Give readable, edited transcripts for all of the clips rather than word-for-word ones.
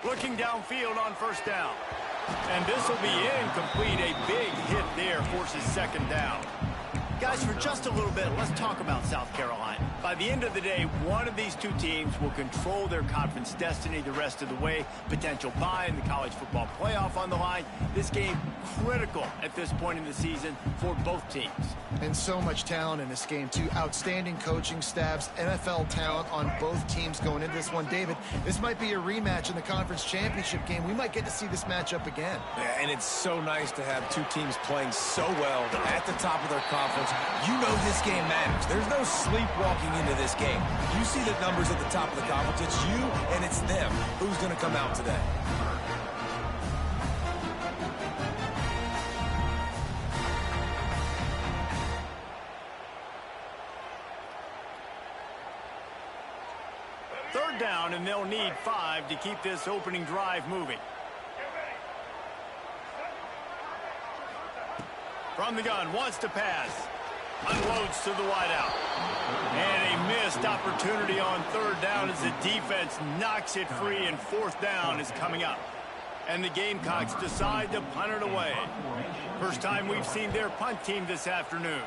Looking downfield on first down. And this will be incomplete. A big hit there forces second down. Guys, for just a little bit, let's talk about South Carolina. By the end of the day, one of these two teams will control their conference destiny the rest of the way. Potential bye in the college football playoff on the line. This game critical at this point in the season for both teams. And so much talent in this game, too. Outstanding coaching staffs, NFL talent on both teams going into this one. David, this might be a rematch in the conference championship game. We might get to see this matchup again. Yeah, and it's so nice to have two teams playing so well at the top of their conference. You know this game matters. There's no sleepwalking into this game. You see the numbers at the top of the conference. It's you and it's them. Who's going to come out today? Third down, and they'll need 5 to keep this opening drive moving. From the gun, wants to pass. Unloads to the wideout. And a missed opportunity on third down as the defense knocks it free, and fourth down is coming up. And the Gamecocks decide to punt it away. First time we've seen their punt team this afternoon.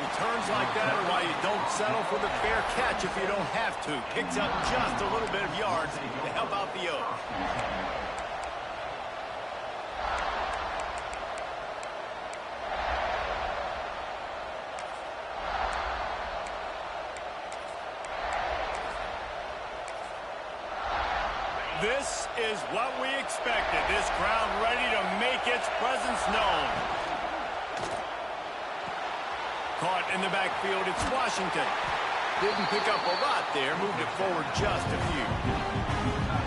Returns like that are why you don't settle for the fair catch if you don't have to. Picks up just a little bit of yards to help out the Oaks. This is what we expected. This crowd ready to make its presence known. Caught in the backfield, it's Washington. Didn't pick up a lot there, moved it forward just a few.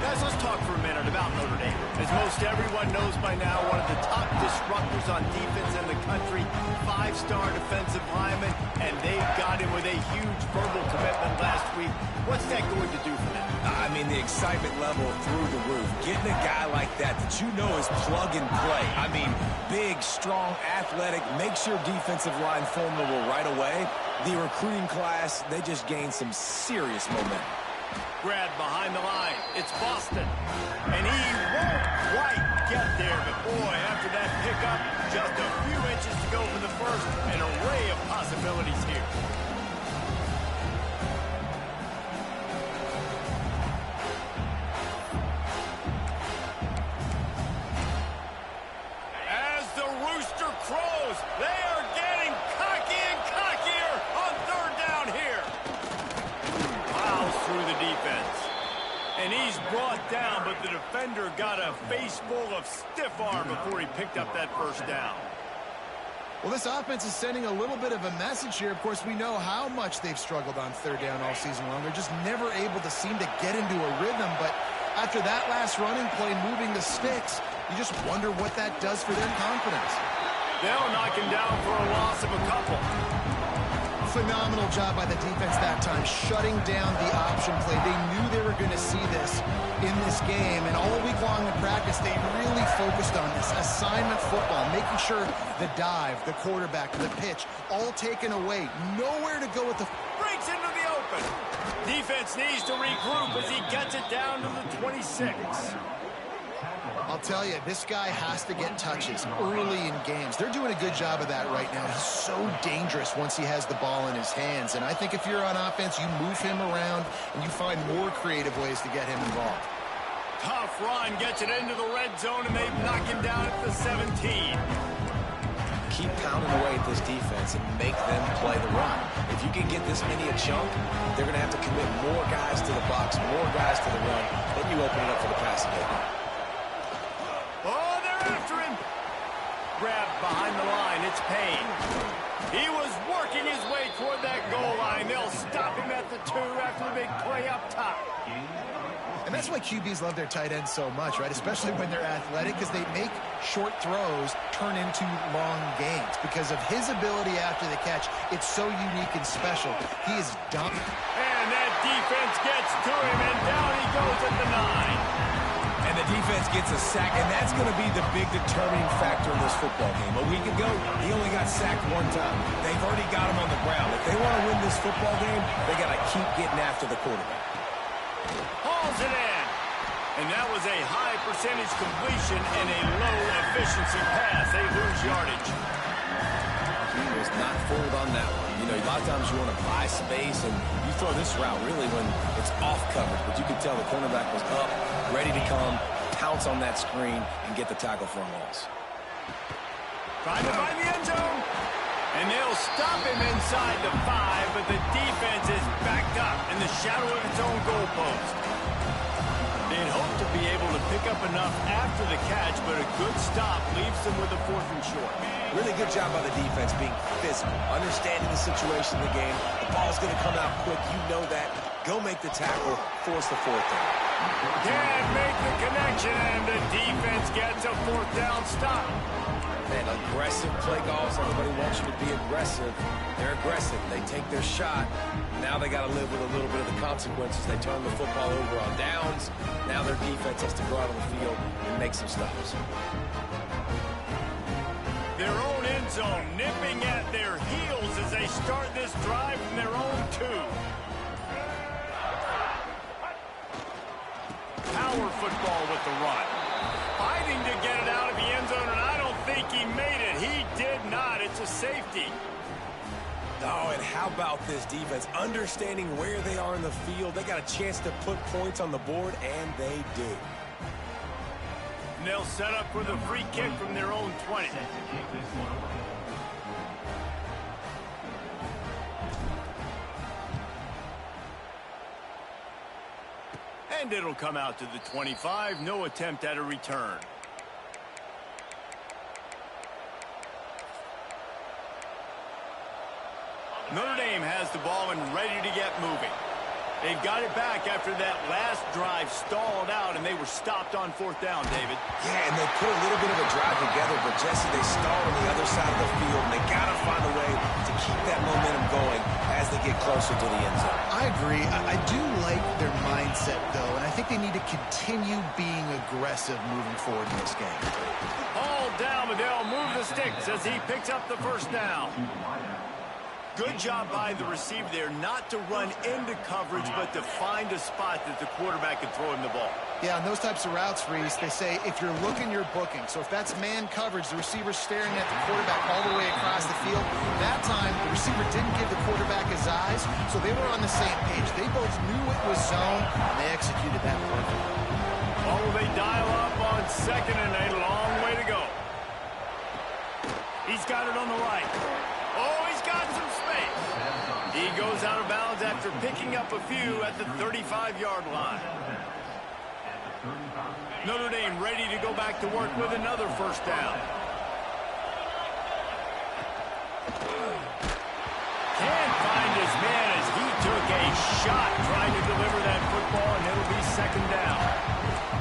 Guys, let's talk for a minute about Notre Dame. As most everyone knows by now, one of the top disruptors on defense in the country, 5-star defensive lineman, and they got him with a huge verbal commitment last week. What's that going to do for them? I mean, the excitement level through the roof. Getting a guy like that you know is plug and play. I mean, big, strong, athletic, makes your defensive line formidable right away. The recruiting class, they just gained some serious momentum. Grab behind the line. It's Boston. And he won't quite get there. But, boy, after that pickup, just a few inches to go for the first. An array of possibilities here. As the rooster crows, they are getting cocky and cockier on third down here. Through the defense. And he's brought down, but the defender got a face full of stiff arm before he picked up that first down. Well, this offense is sending a little bit of a message here. Of course, we know how much they've struggled on third down all season long. They're just never able to seem to get into a rhythm. But after that last running play, moving the sticks, you just wonder what that does for their confidence. They'll knock him down for a loss of a couple. Phenomenal job by the defense that time, shutting down the option play. They knew they were going to see this in this game, and all week long in practice, they really focused on this assignment football, making sure the dive, the quarterback, the pitch, all taken away. Nowhere to go with the... Breaks into the open. Defense needs to regroup as he gets it down to the 26. I'll tell you, this guy has to get touches early in games. They're doing a good job of that right now. He's so dangerous once he has the ball in his hands. And I think if you're on offense, you move him around and you find more creative ways to get him involved. Tough run, gets it into the red zone, and they knock him down at the 17. Keep pounding away at this defense and make them play the run. If you can get this many a chunk, they're going to have to commit more guys to the box, more guys to the run. Then you open it up for the passing game. Oh, they're after him. Grabbed behind the line. It's Payne. He was working his way toward that goal line. They'll stop him at the 2 after the big play up top. And that's why QBs love their tight ends so much, right? Especially when they're athletic, because they make short throws turn into long gains. Because of his ability after the catch, it's so unique and special. He is dominant. And that defense gets to him, and down he goes at the 9. And And the defense gets a sack, and that's going to be the big determining factor in this football game. A week ago, he only got sacked one time. They've already got him on the ground. If they want to win this football game, they got to keep getting after the quarterback. Hauls it in. And that was a high percentage completion and a low efficiency pass. They lose yardage. He was not fooled on that one. You know, a lot of times you want to buy space, and you throw this route really when it's off coverage. But you can tell the cornerback was up, ready to come, pounce on that screen, and get the tackle for a loss. Trying to find the end zone. And they'll stop him inside the 5, but the defense is backed up in the shadow of its own goalpost. They'd hope to be able to pick up enough after the catch, but a good stop leaves them with a 4th and short. Really good job by the defense being physical, understanding the situation in the game. The ball's going to come out quick. You know that. Go make the tackle, force the 4th down. Can't make the connection, and the defense gets a 4th down stop. Man, aggressive play calls. Everybody wants you to be aggressive. They're aggressive. They take their shot. Now they got to live with a little bit of the consequences. They turn the football over on downs. Now their defense has to go out on the field and make some stops. Their own end zone nipping at their heels as they start this drive from their own 2. Power football with the run. Fighting to get it out of the end zone, and I don't think he made it. He did not. It's a safety. Oh, and how about this defense? Understanding where they are in the field. They got a chance to put points on the board, and they do. And they'll set up for the free kick from their own 20. And it'll come out to the 25. No attempt at a return. Notre Dame has the ball and ready to get moving. They've got it back after that last drive stalled out, and they were stopped on 4th down, David. Yeah, and they put a little bit of a drive together, but, Jesse, they stall on the other side of the field, and they got to find a way to keep that momentum going as they get closer to the end zone. I agree. I do like their mindset, though, and I think they need to continue being aggressive moving forward in this game. All down, but they'll move the sticks as he picks up the 1st down. Good job by the receiver there not to run into coverage, but to find a spot that the quarterback can throw him the ball. Yeah, on those types of routes, Reese, they say if you're looking, you're booking. So if that's man coverage, the receiver's staring at the quarterback all the way across the field. That time, the receiver didn't give the quarterback his eyes, so they were on the same page. They both knew it was zone, and they executed that perfectly. Oh, they dial up on 2nd and a long way to go. He's got it on the right. Oh, he's got some space. He goes out of bounds after picking up a few at the 35-yard line. Notre Dame ready to go back to work with another 1st down. Can't find his man as he took a shot trying to deliver that football, and it'll be 2nd down.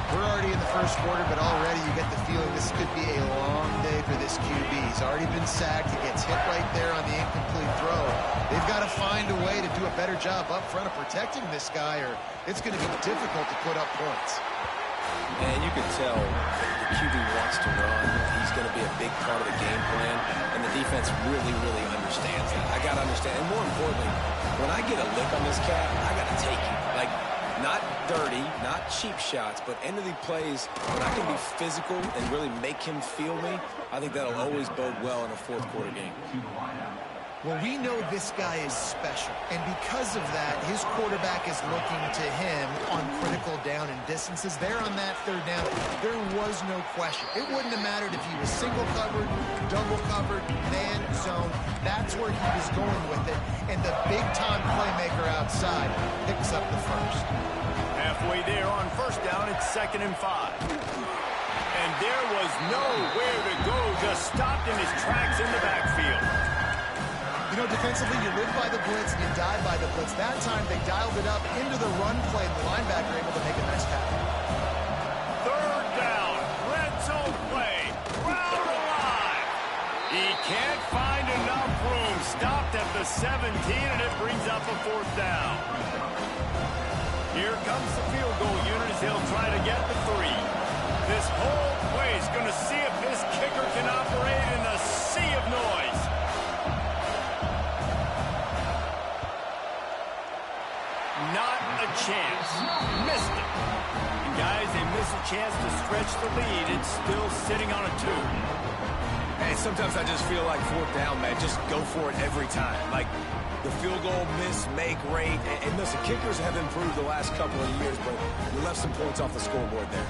We're already in the 1st quarter, but already you get the feeling this could be a long day for this QB. He's already been sacked. He gets hit right there on the incomplete throw. They've got to find a way to do a better job up front of protecting this guy, or it's going to be difficult to put up points. And you can tell the QB wants to run. He's going to be a big part of the game plan, and the defense really, really understands that. I got to understand, and more importantly, when I get a lick on this cat, I got to take it. Like, not dirty, not cheap shots, but end of the plays, when I can be physical and really make him feel me, I think that'll always bode well in a 4th quarter game. Well, we know this guy is special, and because of that, his quarterback is looking to him on critical down and distances. There on that 3rd down, there was no question. It wouldn't have mattered if he was single covered, double covered, man, zone. That's where he was going with it, and the big-time playmaker outside picks up the 1st. Halfway there on 1st down, it's 2nd and 5. And there was nowhere to go, just stopped in his tracks in the backfield. You know, defensively, you live by the blitz and you die by the blitz. That time, they dialed it up into the run play, and the linebacker able to make a nice tackle. 3rd down, red zone play, crowd alive. He can't find enough room. Stopped at the 17, and it brings up a 4th down. Here comes the field goal unit as they'll try to get the 3. This whole play is going to see if this kicker can operate in a sea of noise. Not a chance. Missed it. And guys, they miss a chance to stretch the lead. It's still sitting on a 2. And sometimes I just feel like 4th down, man, just go for it every time. Like the field goal miss-make rate. And listen, kickers have improved the last couple of years, but we left some points off the scoreboard there.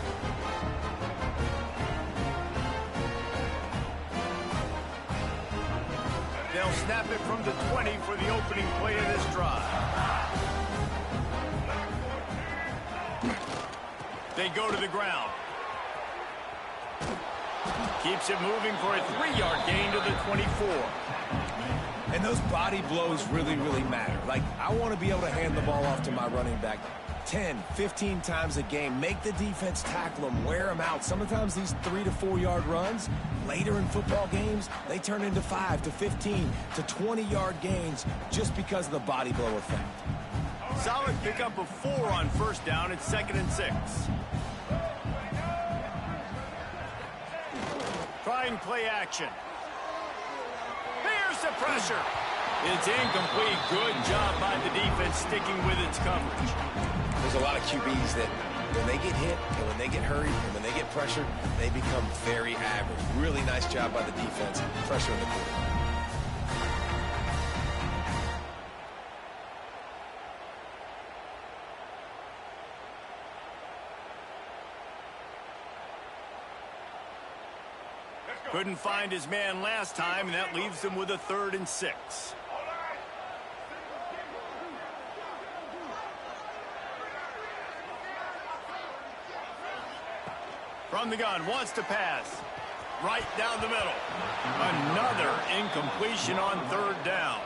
They'll snap it from the 20 for the opening play of this drive. They go to the ground. Keeps it moving for a 3-yard gain to the 24. And those body blows really, really matter. Like, I want to be able to hand the ball off to my running back 10, 15 times a game. Make the defense tackle them, wear them out. Sometimes these 3 to 4 yard runs, later in football games, they turn into 5 to 15 to 20-yard gains just because of the body blow effect. Solid pickup of 4 on 1st down. It's 2nd and 6. Trying play action. Here's the pressure. It's incomplete. Good job by the defense sticking with its coverage. There's a lot of QBs that when they get hit and when they get hurried and when they get pressured, they become very average. Really nice job by the defense, pressuring the quarterback. Couldn't find his man last time, and that leaves him with a 3rd and 6. From the gun, wants to pass. Right down the middle. Another incompletion on 3rd down.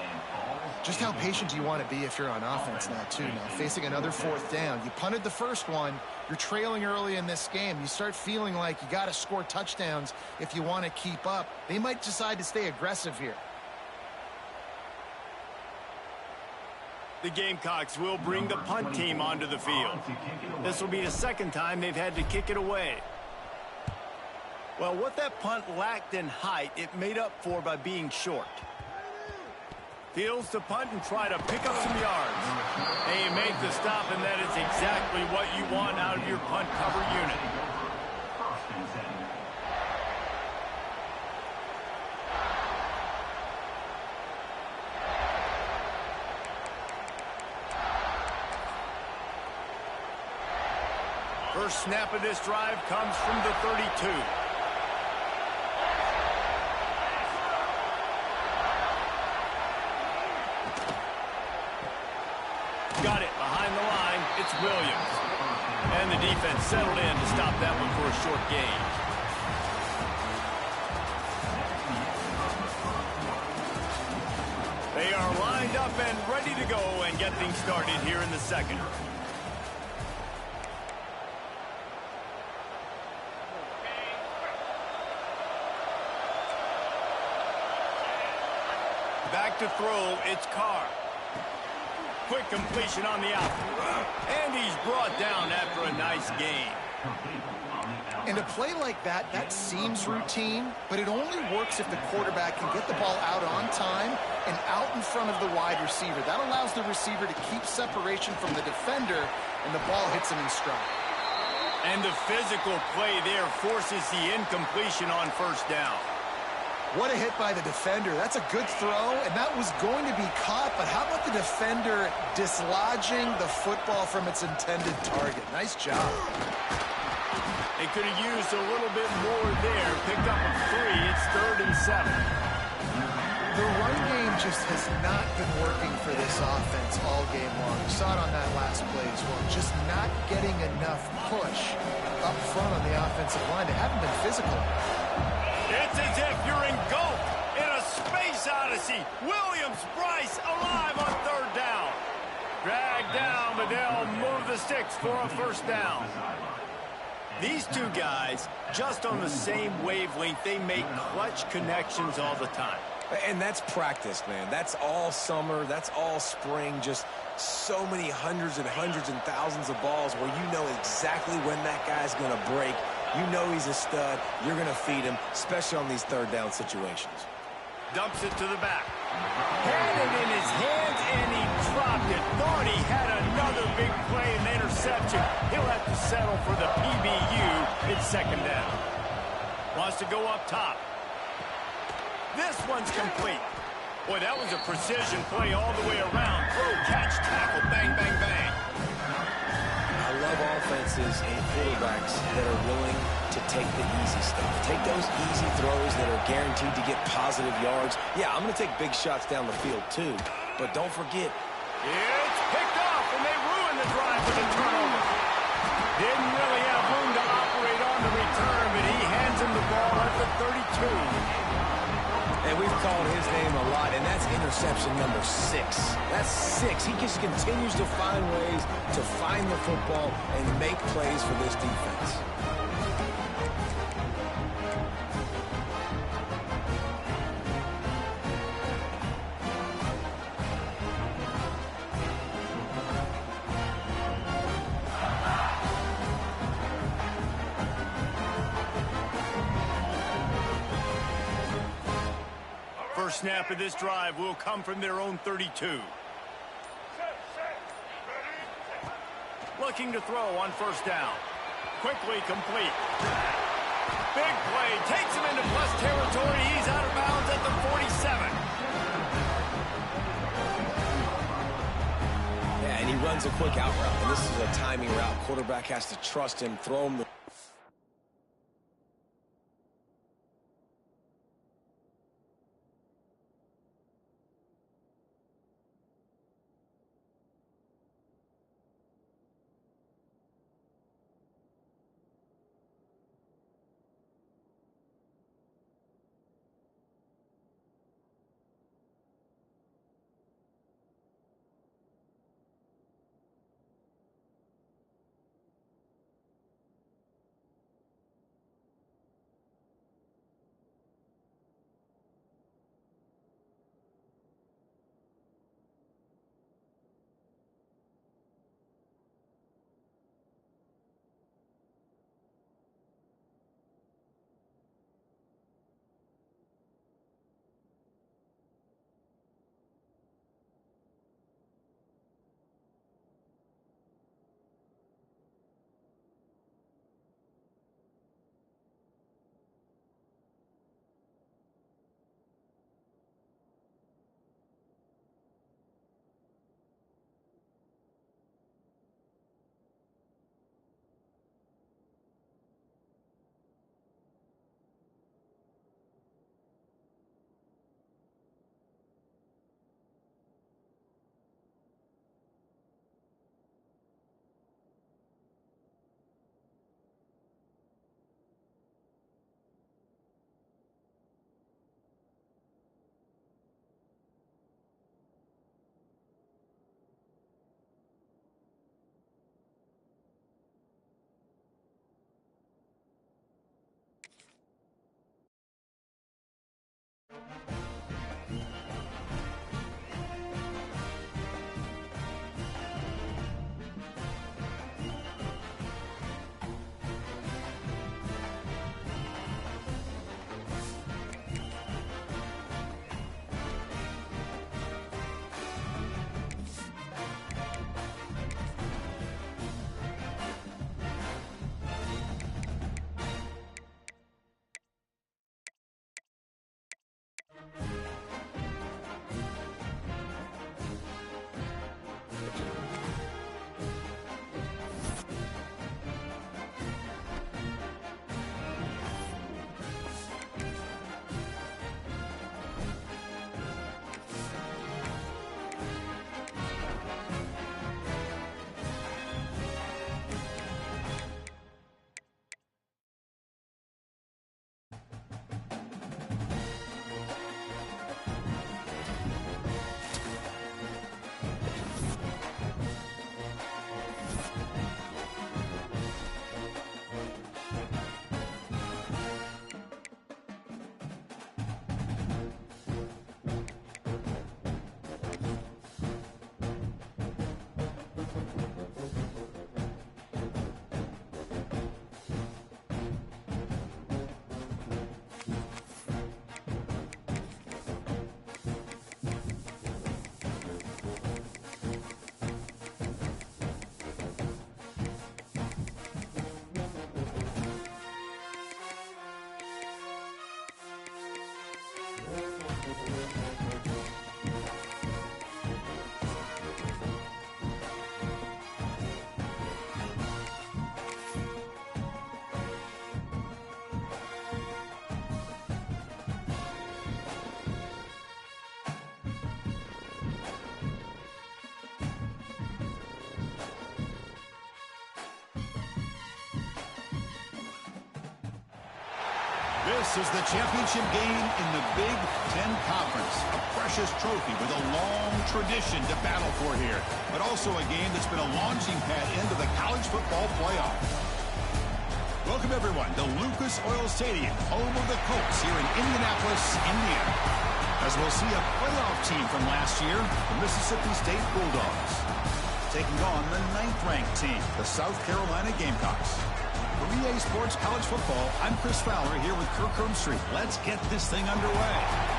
Just how patient do you want to be if you're on offense now, too? Now, facing another 4th down. You punted the first one. You're trailing early in this game. You start feeling like you got to score touchdowns if you want to keep up. They might decide to stay aggressive here. The Gamecocks will bring the punt team onto the field. This will be the 2nd time they've had to kick it away. Well, what that punt lacked in height, it made up for by being short. Fields to punt and try to pick up some yards. And you make the stop, and that is exactly what you want out of your punt cover unit. First snap of this drive comes from the 32. Got it behind the line. It's Williams. And the defense settled in to stop that one for a short gain. They are lined up and ready to go and get things started here in the 2nd. Back to throw, it's Carr. Quick completion on the out. And he's brought down after a nice gain. And a play like that, that seems routine, but it only works if the quarterback can get the ball out on time and out in front of the wide receiver. That allows the receiver to keep separation from the defender, and the ball hits him in stride. And the physical play there forces the incompletion on 1st down. What a hit by the defender. That's a good throw, and that was going to be caught, but how about the defender dislodging the football from its intended target? Nice job. They could have used a little bit more there. Picked up a 3. It's 3rd and 7. The run game just has not been working for this offense all game long. You saw it on that last play as well. Just not getting enough push up front on the offensive line. They haven't been physical. It's as if you're engulfed in a space odyssey. Williams, Bryce alive on 3rd down. Dragged down, but they'll move the sticks for a 1st down. These two guys, just on the same wavelength, they make clutch connections all the time. And that's practice, man. That's all summer. That's all spring. Just so many hundreds and thousands of balls where you know exactly when that guy's going to break You know he's a stud. You're going to feed him, especially on these third down situations. Dumps it to the back. Had it in his hands, and he dropped it. Thought he had another big play and interception. He'll have to settle for the PBU. It's second down. Wants to go up top. This one's complete. Boy, that was a precision play all the way around. Throw, catch, tackle, bang, bang, bang. I love offenses and quarterbacks that are willing to take the easy stuff. Take those easy throws that are guaranteed to get positive yards. Yeah, I'm going to take big shots down the field too. But don't forget. It's picked off, and they ruin the drive with a turnover. Didn't really have room to operate on the return, but he hands him the ball at the 32. And we've called his name a lot, and that's interception number 6. That's 6. He just continues to find ways to find the football and make plays for this defense. First snap of this drive will come from their own 32. Looking to throw on first down. Quickly complete. Big play. Takes him into plus territory. He's out of bounds at the 47. Yeah, and he runs a quick out route. And this is a timing route. Quarterback has to trust him, throw him the This is the championship game in the Big Ten Conference. A precious trophy with a long tradition to battle for here, but also a game that's been a launching pad into the college football playoff. Welcome, everyone, to Lucas Oil Stadium, home of the Colts here in Indianapolis, Indiana. As we'll see a playoff team from last year, the Mississippi State Bulldogs, taking on the 9th-ranked team, the South Carolina Gamecocks. For EA Sports College Football, I'm Chris Fowler here with Kirk Herbstreit. Let's get this thing underway.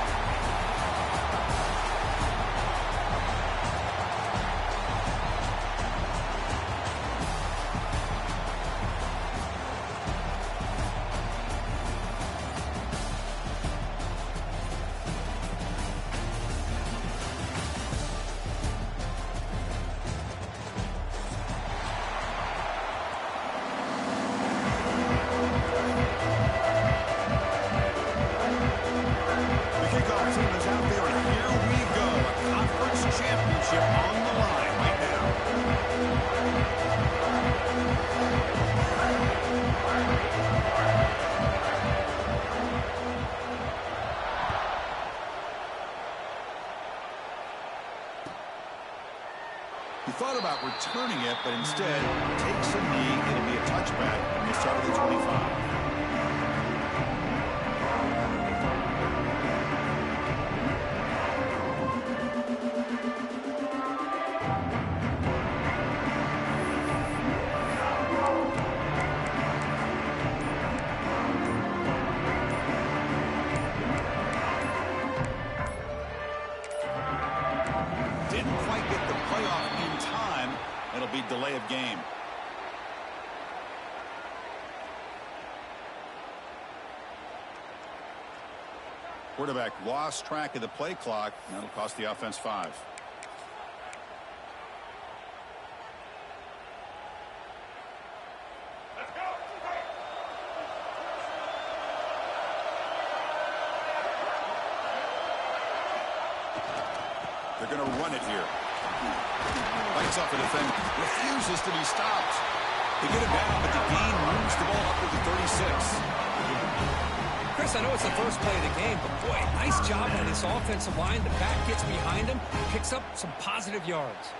He thought about returning it, but instead takes a knee. It'll be a touchback on the start of the 25. Delay of game. Quarterback lost track of the play clock. That'll cost the offense 5. Let's go. They're going to run it here. Bites off a defender, refuses to be stopped. They get him down, but the gain moves the ball up to the 36. Chris, I know it's the first play of the game, but boy, nice job on this offensive line. The back gets behind him, picks up some positive yards.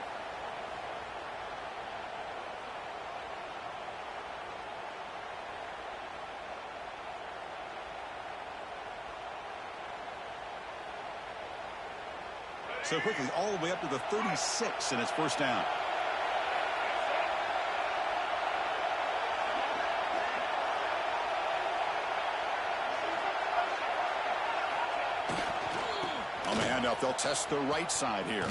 So quickly, all the way up to the 36, and it's first down. On the handoff, they'll test the right side here.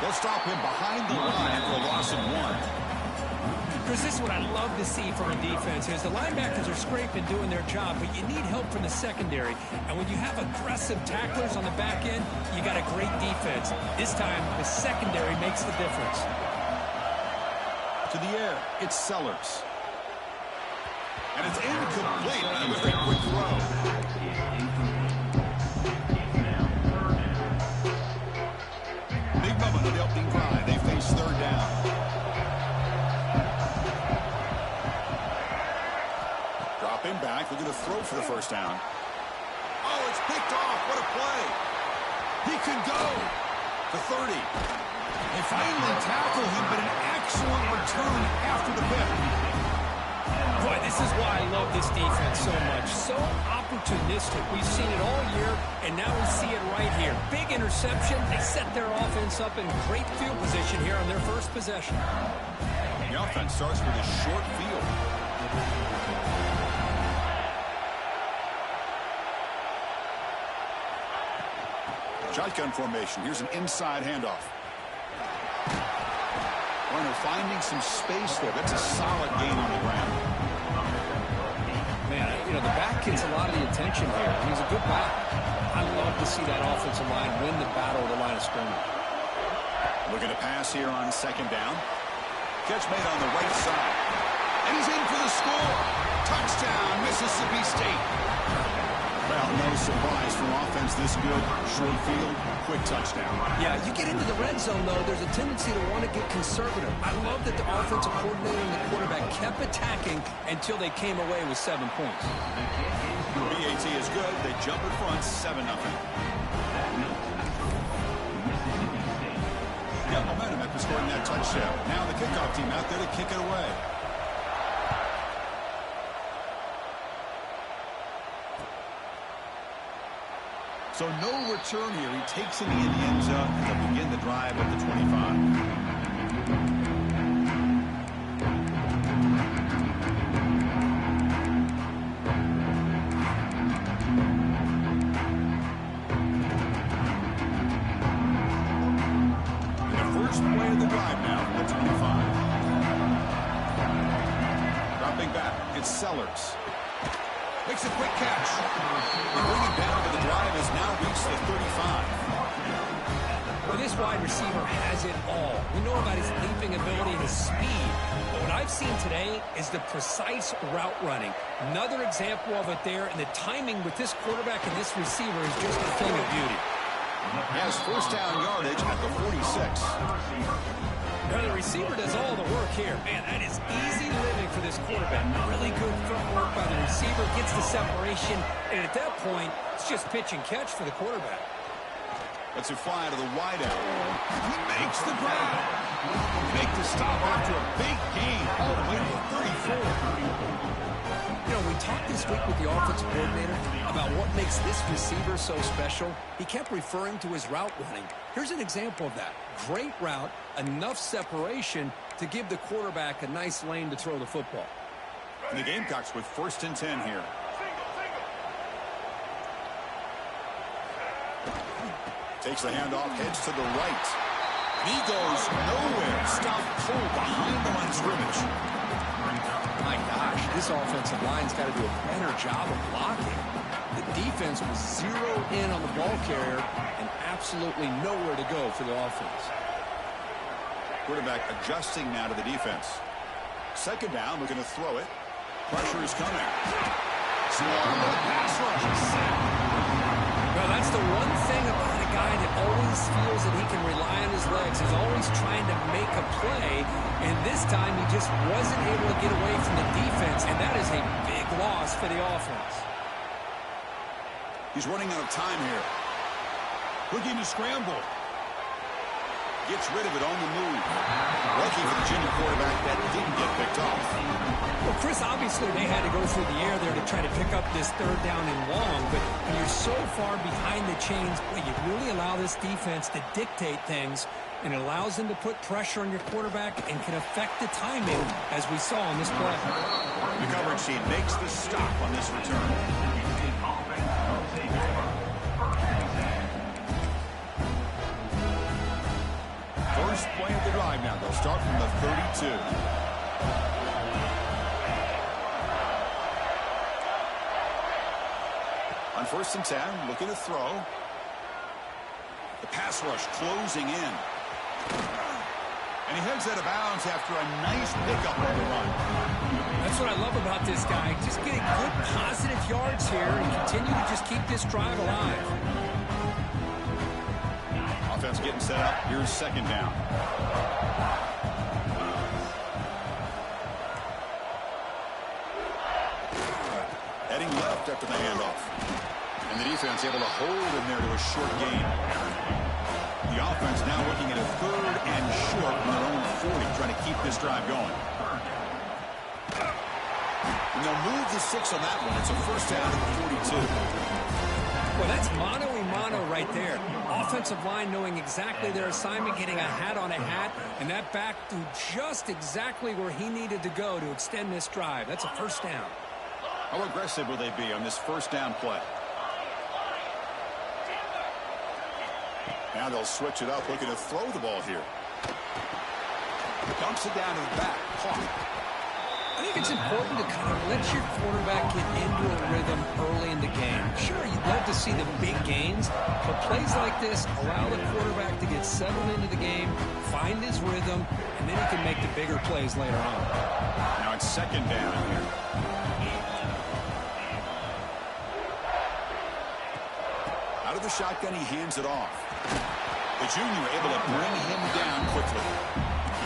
They'll stop him behind the line for a loss of 1. Chris, this is what I love to see from a defense is the linebackers are scraping doing their job, but you need help from the secondary. And when you have aggressive tacklers on the back end, you got a great defense. This time, the secondary makes the difference. To the air, it's Sellers. And it's incomplete. That was a quick throw. Big moment of the opening drive. They face third down. Dropping back, looking to throw for the first down. Oh, it's picked off. What a play. He could go. The 30. They finally tackle him, but an excellent return after the pick. Boy, this is why I love this defense so much. So opportunistic. We've seen it all year, and now we see it right here. Big interception. They set their offense up in great field position here on their first possession. The offense starts with a short field. Shotgun formation. Here's an inside handoff. Warner finding some space there. That's a solid gain on the ground. Man, you know, the back gets a lot of the attention here. He's a good back. I love to see that offensive line win the battle at the line of scrimmage. Looking to pass here on second down. Catch made on the right side. And he's in for the score. Touchdown, Mississippi State. Well, no surprise from offense this good. Short field, quick touchdown. Yeah, you get into the red zone, though, there's a tendency to want to get conservative. I love that the offensive coordinator and the quarterback kept attacking until they came away with 7 points. BAT is good. They jump in front, 7-0. Got momentum after scoring that touchdown. Now the kickoff team out there to kick it away. So no return here. He takes it in the end zone to begin the drive at the 25. First play of the drive now from the 25. Dropping back, it's Sellers. Makes a quick catch. And bringing down to the drive has now reached the 35. Well, this wide receiver has it all. We know about his leaping ability and his speed. But what I've seen today is the precise route running. Another example of it there, and the timing with this quarterback and this receiver is just a thing of beauty. He has first down yardage at the 46. Now the receiver does all the work here. Man, that is easy living for this quarterback. Really good footwork by the receiver, gets the separation, and at that point, it's just pitch and catch for the quarterback. Lets it fly to the wideout. He makes the grab. Make the stop after a big gain all the way to the 34. You know, we talked this week with the offensive coordinator about what makes this receiver so special. He kept referring to his route running. Here's an example of that. Great route, enough separation to give the quarterback a nice lane to throw the football. And the Gamecocks with 1st and 10 here. Takes the handoff, heads to the right. And he goes nowhere. Stop pull behind the line of scrimmage. My gosh, this offensive line's got to do a better job of blocking. The defense was zeroed in on the ball carrier and absolutely nowhere to go for the offense. Quarterback adjusting now to the defense. Second down, looking to throw it. Pressure is coming. Swarm with a pass rush. Well, that's the one thing about a guy that always feels that he can rely on his legs. He's always trying to make a play, and this time he just wasn't able to get away from the defense, and that is a big loss for the offense. He's running out of time here. Looking to scramble. Gets rid of it on the move. Lucky for the junior quarterback that didn't get picked off. Well, Chris, obviously they had to go through the air there to try to pick up this 3rd down and long, but when you're so far behind the chains, boy, you really allow this defense to dictate things, and it allows them to put pressure on your quarterback and can affect the timing, as we saw on this play. The coverage team makes the stop on this return. First play of the drive now. They'll start from the 32. On 1st and 10, looking to throw. The pass rush closing in. And he heads out of bounds after a nice pickup on the run. That's what I love about this guy. Just getting good positive yards here and continue to just keep this drive alive. Offense getting set up. Here's 2nd down. Heading left after the handoff. And the defense able to hold him there to a short gain. The offense now looking at a 3rd and short from their own 40, trying to keep this drive going. And they'll move the 6 on that one. It's a 1st down at the 42. Well, that's mano-a-mano right there. Offensive line knowing exactly their assignment, getting a hat on a hat, and that back to just exactly where he needed to go to extend this drive. That's a 1st down. How aggressive will they be on this 1st down play? Now they'll switch it up, looking to throw the ball here. Dumps it down to the back. Caught. I think it's important to kind of let your quarterback get into a rhythm early in the game. Sure, you'd love to see the big gains, but plays like this allow the quarterback to get settled into the game, find his rhythm, and then he can make the bigger plays later on. Now it's 2nd down here. the shotgun, he hands it off. The junior able to bring him down quickly.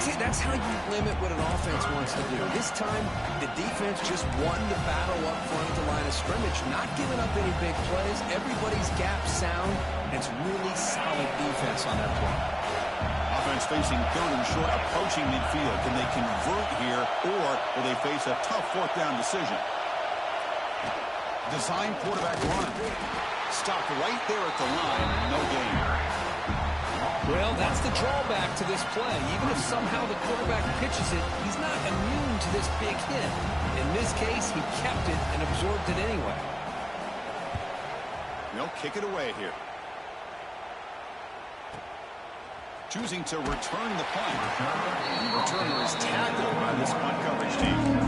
See, that's how you limit what an offense wants to do. This time, the defense just won the battle up front at the line of scrimmage, not giving up any big plays. Everybody's gap sound. It's really solid defense on that play. Offense facing third and short, approaching midfield. Can they convert here, or will they face a tough fourth down decision? Design quarterback run. Stopped right there at the line. No gain. Well, that's the drawback to this play. Even if somehow the quarterback pitches it, he's not immune to this big hit. In this case, he kept it and absorbed it anyway. They'll kick it away here. Choosing to return the punt. The returner is tackled by this punt coverage team.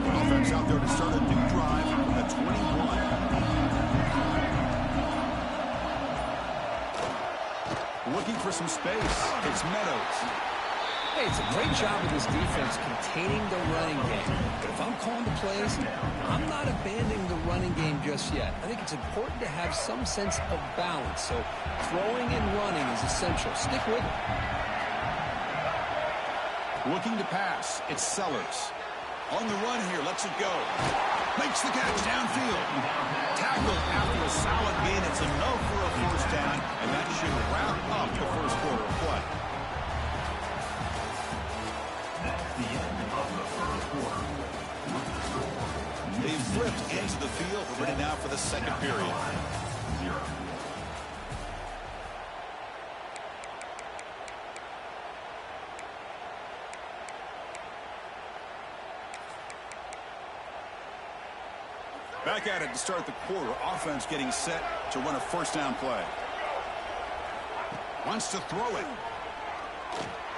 Offense out there to start a new drive at 21. Looking for some space. It's Meadows. Hey, it's a great job of this defense containing the running game. But if I'm calling the plays, I'm not abandoning the running game just yet. I think it's important to have some sense of balance. So throwing and running is essential. Stick with it. Looking to pass. It's Sellers. On the run here. Lets it go. Makes the catch downfield. Tackled after a solid gain. It's enough for a first down. And that should wrap up the first quarter of play. They've flipped into the field. We're ready now for the second period. Back at it to start the quarter. Offense getting set to run a first down play. Wants to throw it.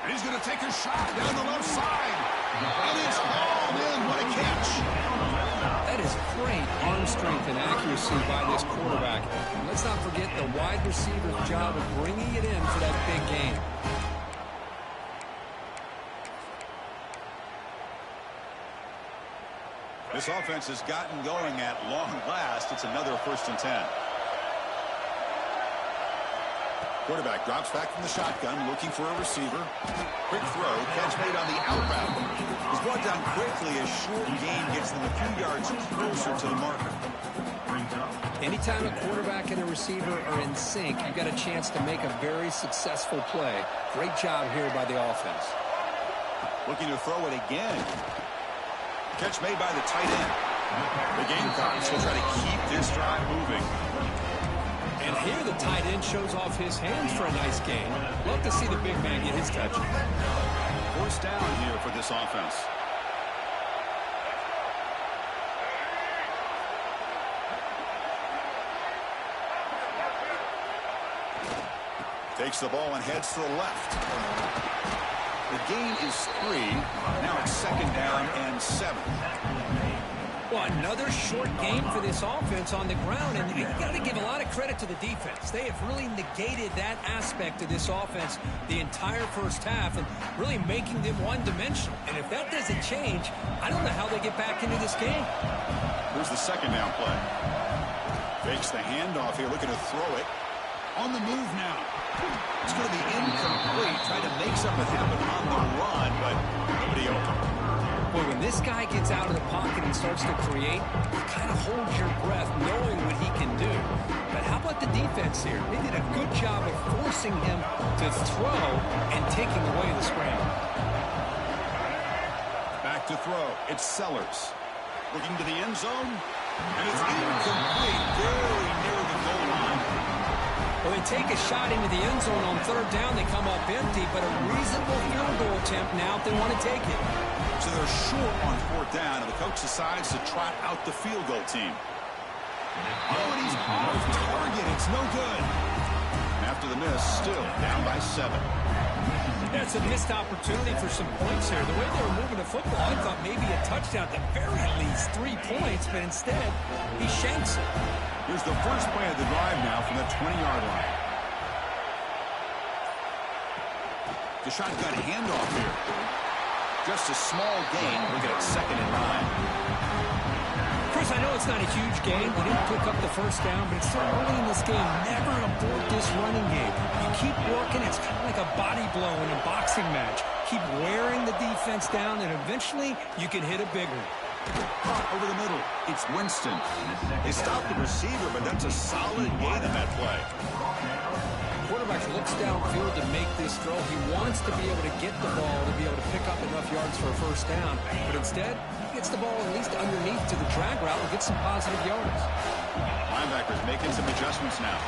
And he's going to take a shot down the left side. And it's hauled in. What a catch. That is great arm strength and accuracy by this quarterback. And let's not forget the wide receiver's job of bringing it in for that big game. This offense has gotten going at long last. It's another 1st and 10. Quarterback drops back from the shotgun, looking for a receiver. Quick throw, catch made on the out route. He's brought down quickly as short gain gets them a few yards closer to the marker. Anytime a quarterback and a receiver are in sync, you've got a chance to make a very successful play. Great job here by the offense. Looking to throw it again. Catch made by the tight end. The Gamecocks will try to keep this drive moving. And here the tight end shows off his hands for a nice gain. Love to see the big man get his touches. First down here for this offense. Takes the ball and heads to the left. The gain is 3. Now it's 2nd down and 7. Well, another short game for this offense on the ground, and you got to give a lot of credit to the defense. They have really negated that aspect of this offense the entire first half and really making them one-dimensional. And if that doesn't change, I don't know how they get back into this game. Here's the 2nd down play. Fakes the handoff here, looking to throw it. On the move now. It's going to be incomplete. Trying to make something happen on the run, but nobody open. Well, when this guy gets out of the pocket and starts to create, you kind of hold your breath knowing what he can do. But how about the defense here? They did a good job of forcing him to throw and taking away the scramble. Back to throw. It's Sellers. Looking to the end zone. And it's incomplete. Very near the goal line. Well, they take a shot into the end zone on 3rd down. They come up empty, but a reasonable field goal attempt now if they want to take it. So they're short on 4th down, and the coach decides to trot out the field goal team. Oh, and he's off target. It's no good. After the miss, still down by 7. That's a missed opportunity for some points here. The way they were moving the football, I thought maybe a touchdown, at the very least 3 points, but instead, he shanks it. Here's the first play of the drive now from the 20-yard line. The shotgun handoff here. Just a small gain. Looking at 2nd and 9. Chris, I know it's not a huge game. They didn't pick up the first down, but it's so early in this game. Never abort this running game. You keep working. It's kind of like a body blow in a boxing match. Keep wearing the defense down, and eventually you can hit a big one. Over the middle, it's Winston. They stopped the receiver, but that's a solid gain on that play. Quarterback looks downfield to make this throw. He wants to be able to get the ball to be able to pick up enough yards for a first down, but instead, he gets the ball at least underneath to the drag route and gets some positive yards. Linebackers making some adjustments now.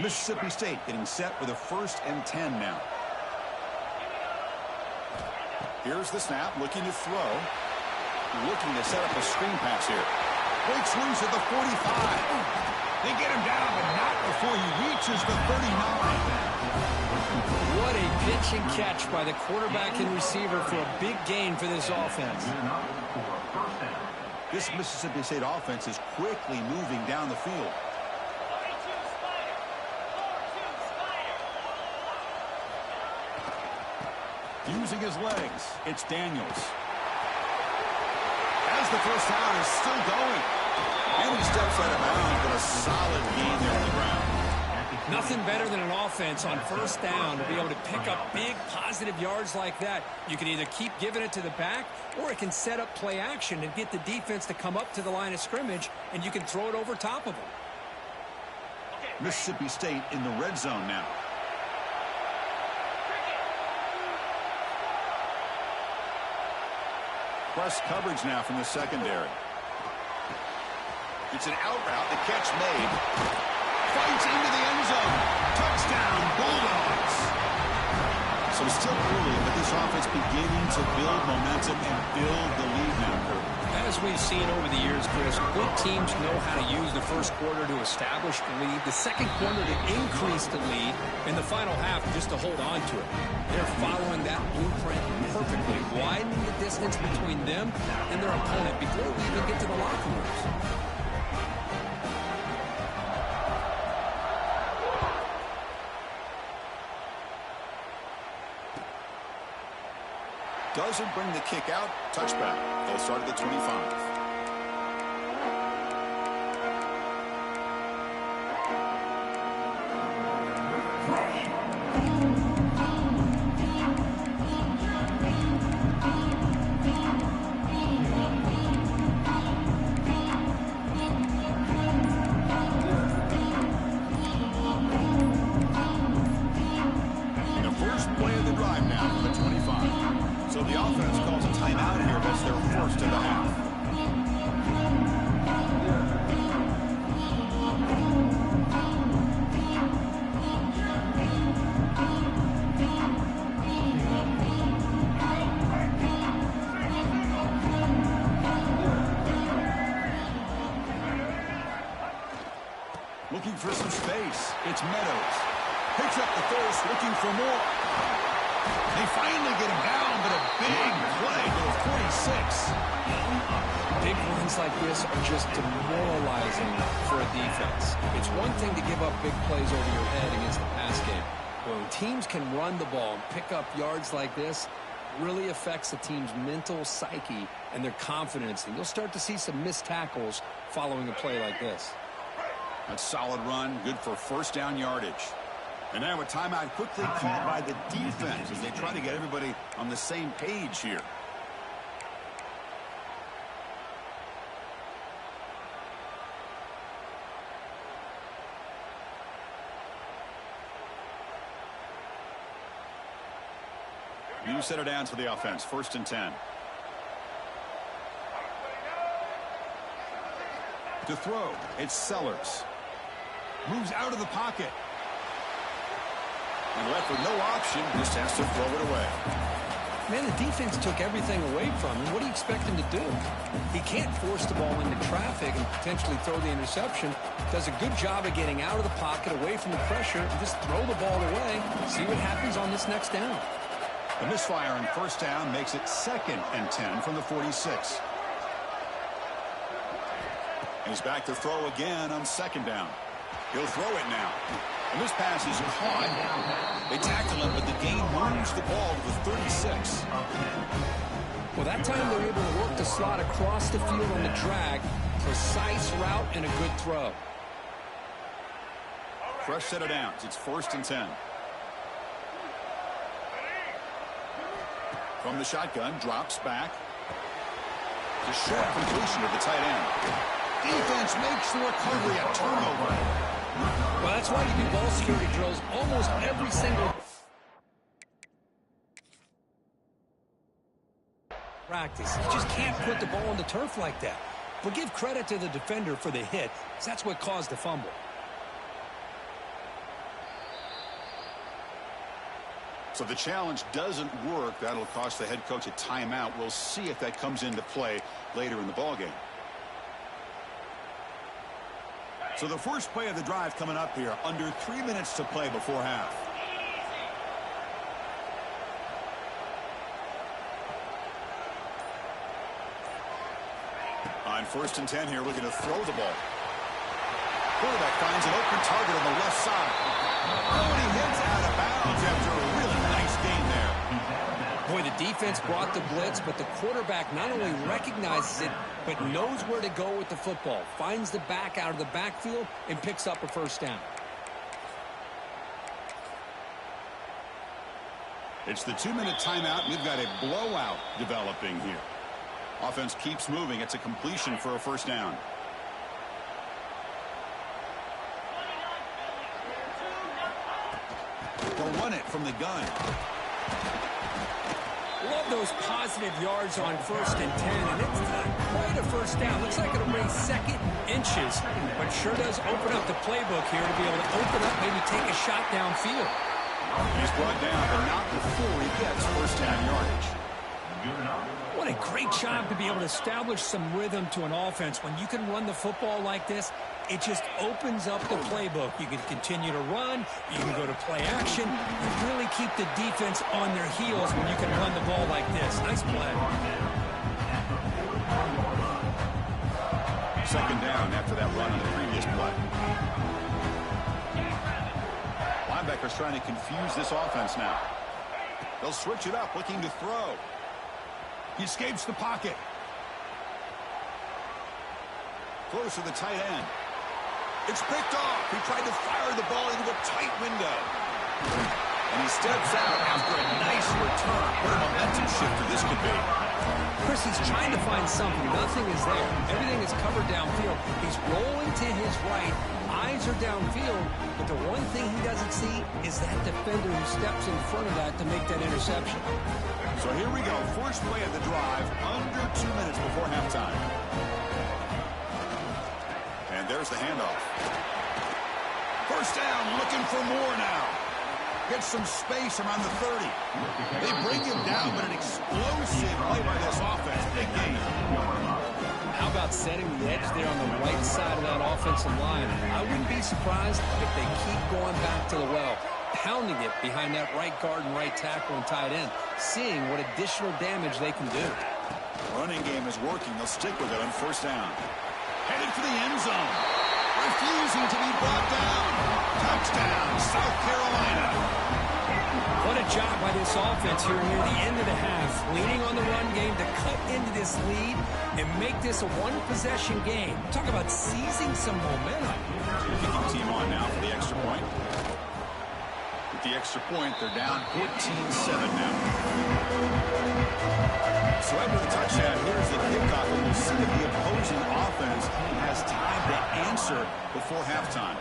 Mississippi State getting set with a 1st and 10 now. Here's the snap, looking to throw. Looking to set up a screen pass here. Breaks loose at the 45. They get him down, but not before he reaches the 39. What a pitch and catch by the quarterback and receiver for a big gain for this offense. This Mississippi State offense is quickly moving down the field. Using his legs, it's Daniels. As the first down is still going. And he steps out of bounds, but a solid gain there on the ground. Nothing better than an offense on first down to be able to pick up big positive yards like that. You can either keep giving it to the back, or it can set up play action and get the defense to come up to the line of scrimmage, and you can throw it over top of them. Mississippi State in the red zone now. Press coverage now from the secondary. It's an out route. The catch made. Fights into the end zone. Touchdown, Bulldogs. So it's still early, but this offense beginning to build momentum and build the lead now, Kurt. As we've seen over the years, Chris, good teams know how to use the first quarter to establish the lead, the second quarter to increase the lead, and the final half just to hold on to it. They're following that blueprint perfectly, widening the distance between them and their opponent before we even get to the locker rooms. Doesn't bring the kick out. Touchback. They'll start at the 25. The first play of the drive now from the 25. So the offense calls a timeout here. That's their first of the half. Looking for some space. It's Meadows. Picks up the first, looking for more. They finally get him down, but a big play to the 46. Big runs like this are just demoralizing for a defense. It's one thing to give up big plays over your head against the pass game. But when teams can run the ball and pick up yards like this, it really affects the team's mental psyche and their confidence. And you'll start to see some missed tackles following a play like this. A solid run, good for first down yardage. And now a timeout quickly called by the defense as they try to get everybody on the same page here. New center downs for the offense, 1st and 10. To throw, it's Sellers. Moves out of the pocket. And left with no option, just has to throw it away. Man, the defense took everything away from him. What do you expect him to do? He can't force the ball into traffic and potentially throw the interception. Does a good job of getting out of the pocket, away from the pressure, and just throw the ball away. See what happens on this next down. The misfire on first down makes it 2nd and 10 from the 46. And he's back to throw again on second down. He'll throw it now. And this pass is caught. They tackle him, but the gain moves the ball to the 36. Well, that time they're able to work the slot across the field on the drag. Precise route and a good throw. Fresh set of downs. It's 1st and 10. From the shotgun, drops back. It's a short completion of the tight end. Defense makes the recovery a turnover. Well, that's why you do ball security drills almost every single practice. You just can't put the ball on the turf like that. But give credit to the defender for the hit, because that's what caused the fumble. So the challenge doesn't work. That'll cost the head coach a timeout. We'll see if that comes into play later in the ballgame. So the first play of the drive coming up here. Under 3 minutes to play before half. On 1st and 10 here, looking to throw the ball. Quarterback finds an open target on the left side. Oh, and he hits out of bounds after a really nice gain there. Boy, the defense brought the blitz, but the quarterback not only recognizes it, but knows where to go with the football. Finds the back out of the backfield and picks up a first down. It's the 2-minute timeout. We've got a blowout developing here. Offense keeps moving. It's a completion for a first down. They'll run it from the gun. Love those positive yards on 1st and 10, and it's not quite a first down. Looks like it'll raise second inches, but sure does open up the playbook here to be able to open up, maybe take a shot downfield. He's brought down, but not before he gets first down yardage. What a great job to be able to establish some rhythm to an offense. When you can run the football like this, it just opens up the playbook. You can continue to run. You can go to play action. You really keep the defense on their heels when you can run the ball like this. Nice play. Second down after that run on the previous play. Linebackers trying to confuse this offense now. They'll switch it up, looking to throw. He escapes the pocket. Close to the tight end. It's picked off. He tried to fire the ball into a tight window. And he steps out after a nice return. What a momentum shifter this could be. Chris, he's trying to find something. Nothing is there. Everything is covered downfield. He's rolling to his right. Eyes are downfield. But the one thing he doesn't see is that defender who steps in front of that to make that interception. So here we go. First play of the drive. Under 2 minutes before halftime. And there's the handoff. First down, looking for more now. Gets some space around the 30. They bring him down, but an explosive play by this offense. Big game. How about setting the edge there on the right side of that offensive line? I wouldn't be surprised if they keep going back to the well, pounding it behind that right guard and right tackle and tight end, seeing what additional damage they can do. Running game is working. They'll stick with it on first down. Headed for the end zone. Refusing to be brought down. Touchdown, South Carolina. What a job by this offense here near the end of the half. Leaning on the run game to cut into this lead and make this a one-possession game. Talk about seizing some momentum. Kicking team on now for the extra point. With the extra point, they're down 14-7 now. So after the touchdown, here's the kickoff, and we'll see if the opposing offense has time to answer before halftime.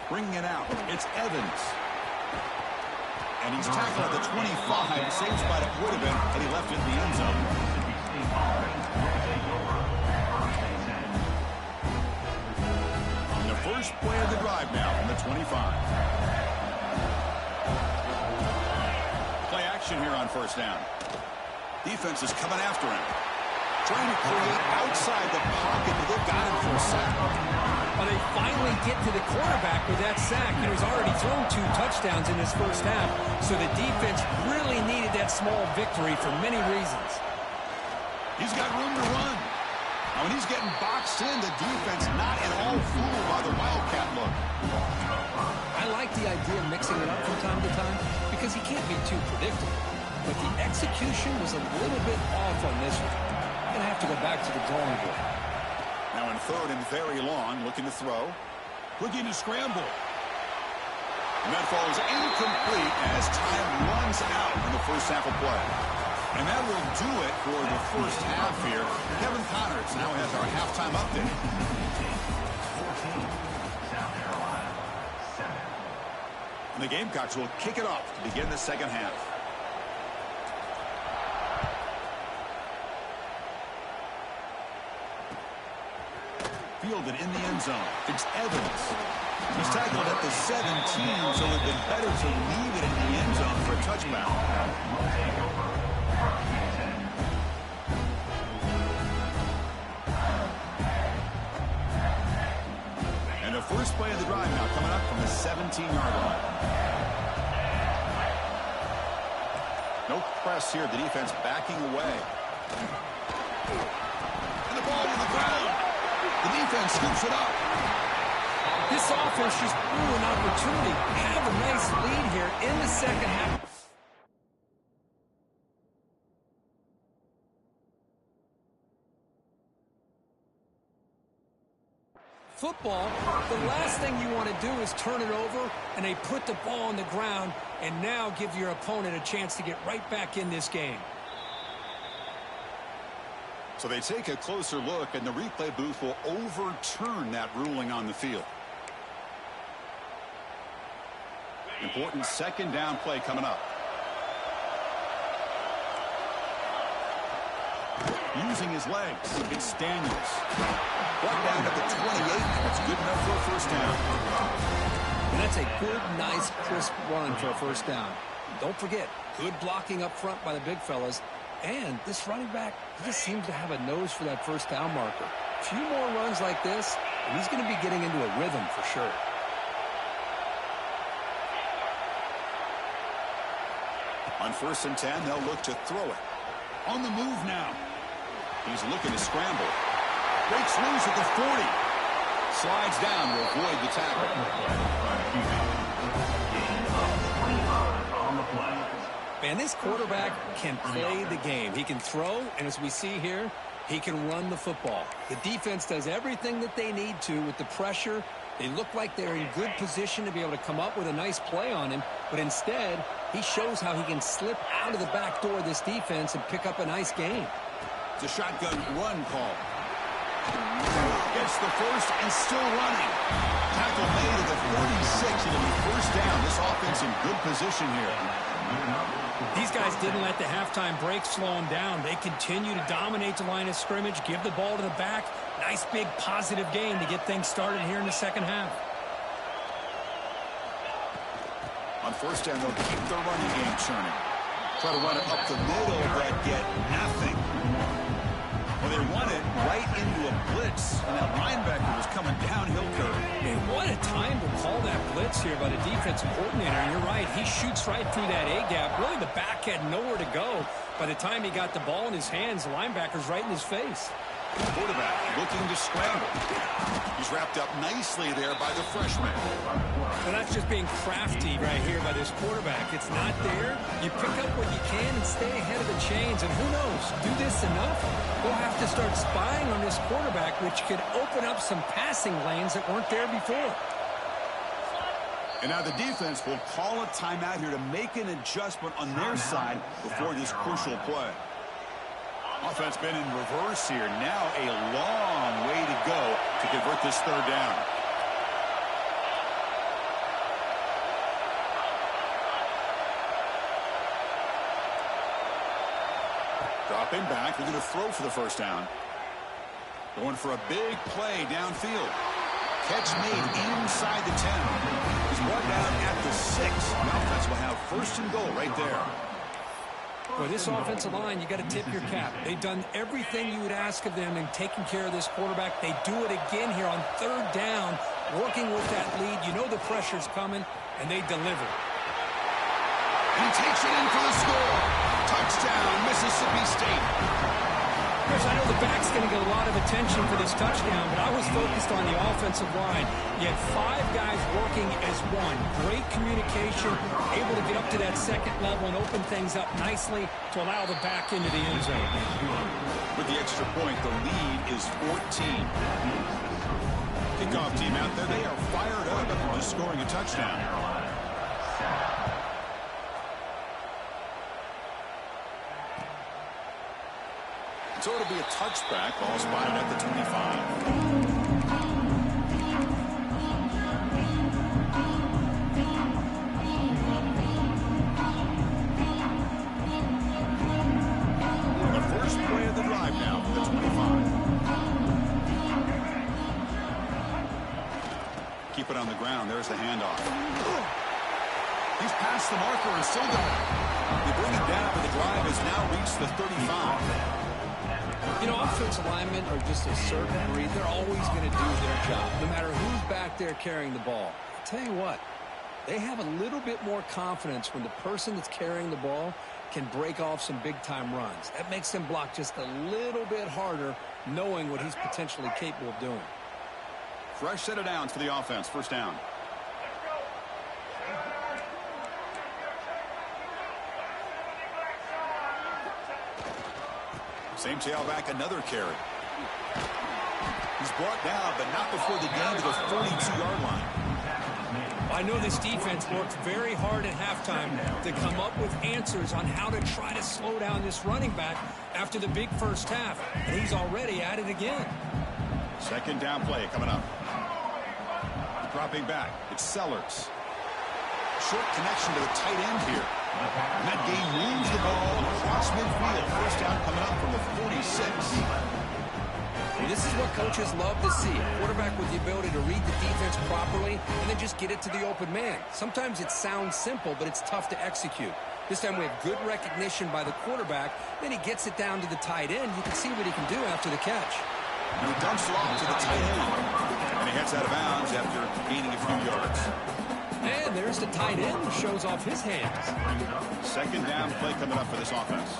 Bringing it out, it's Evans. And he's tackled at the 25. Same spot it would have been had he left it in the end zone. The first play of the drive now from the 25. Play action here on first down. Defense is coming after him. Trying to create outside the pocket, but they've got him for a sack. Well, they finally get to the quarterback with that sack. He's already thrown 2 touchdowns in his first half, so the defense really needed that small victory for many reasons. He's got room to run. Now, when he's getting boxed in, the defense not at all fooled by the Wildcat look. I like the idea of mixing it up from time to time because he can't be too predictable. But the execution was a little bit off on this one. Going to have to go back to the drawing board. Now in third and very long, looking to throw. Looking to scramble. And that falls incomplete as time runs out in the first half of play. And that will do it for the first half here. Kevin Connors now has our halftime update. And the Gamecocks will kick it off to begin the second half. Fielded in the end zone. It's Evans. He's tackled at the 17, so it would have been better to leave it in the end zone for a touchdown. And the first play of the drive now coming up from the 17-yard line. No press here. The defense backing away. And the ball to the ground. The defense scoops it up. This offense just blew an opportunity. Have a nice lead here in the second half. Football, the last thing you want to do is turn it over, and they put the ball on the ground and now give your opponent a chance to get right back in this game. So they take a closer look, and the replay booth will overturn that ruling on the field. Important second down play coming up. Using his legs, it's Daniels. Brought down at the 28, and it's good enough for a first down. And that's a good, nice, crisp run for a first down. Don't forget, good blocking up front by the big fellas. And this running back, he just seems to have a nose for that first down marker. A few more runs like this, and he's going to be getting into a rhythm for sure. On 1st and 10, they'll look to throw it. On the move now. He's looking to scramble. Breaks loose at the 40. Slides down to avoid the tackle. Man, this quarterback can play the game. He can throw, and as we see here, he can run the football. The defense does everything that they need to with the pressure. They look like they're in good position to be able to come up with a nice play on him, but instead, he shows how he can slip out of the back door of this defense and pick up a nice gain. It's a shotgun run call. Gets the first and still running. Tackle made at the 46, and it'll be first down. This offense in good position here. These guys didn't let the halftime break slow them down. They continue to dominate the line of scrimmage, give the ball to the back. Nice big positive gain to get things started here in the second half. On first down, they'll keep their running game churning. Try to run it up the middle, but get nothing. Well, they run it right into a blitz, and that linebacker was coming downhill curve. And what a time to call that blitz here by the defensive coordinator. And you're right, he shoots right through that A-gap. Really, the back had nowhere to go. By the time he got the ball in his hands, the linebacker's right in his face. Quarterback looking to scramble. He's wrapped up nicely there by the freshman. Well, that's just being crafty right here by this quarterback. It's not there. You pick up what you can and stay ahead of the chains. And who knows, do this enough, we'll have to start spying on this quarterback, which could open up some passing lanes that weren't there before. And now the defense will call a timeout here to make an adjustment on their side before this crucial play. Offense been in reverse here. Now a long way to go to convert this third down. Dropping back. They're going to throw for the first down. Going for a big play downfield. Catch made inside the 10. He's brought down at the 6. The offense will have first and goal right there. Boy, this offensive line, you got to tip your cap. They've done everything you would ask of them in taking care of this quarterback. They do it again here on third down, working with that lead. You know the pressure's coming, and they deliver. And he takes it in for the score. Touchdown, Mississippi State. Chris, I know the back's going to get a lot of attention for this touchdown, but I was focused on the offensive line. You had 5 guys working as one. Great communication, able to get up to that second level and open things up nicely to allow the back into the end zone. With the extra point, the lead is 14. Kickoff team out there, they are fired up after just scoring a touchdown. So it'll be a touchback, ball spotted at the 25. The first play of the drive now for the 25. Keep it on the ground. There's the handoff. He's past the marker and still going. They bring it down, but the drive has now reached the 35. You know, offensive linemen are just a certain breed. They're always going to do their job, no matter who's back there carrying the ball. I'll tell you what, they have a little bit more confidence when the person that's carrying the ball can break off some big-time runs. That makes them block just a little bit harder, knowing what he's potentially capable of doing. Fresh set of downs for the offense. First down. Same tailback, another carry. He's brought down, but not before the gain to the 42-yard line. I know this defense worked very hard at halftime to come up with answers on how to try to slow down this running back after the big first half, and he's already at it again. Second down play coming up. Dropping back, it's Sellers. Short connection to the tight end here. And that game moves the ball across midfield. First down coming up from the 46. Well, this is what coaches love to see. A quarterback with the ability to read the defense properly and then just get it to the open man. Sometimes it sounds simple, but it's tough to execute. This time we have good recognition by the quarterback. Then he gets it down to the tight end. You can see what he can do after the catch. And he dumps it off to the tight end. And he heads out of bounds after gaining a few yards. And there's the tight end who shows off his hands. Second down play coming up for this offense.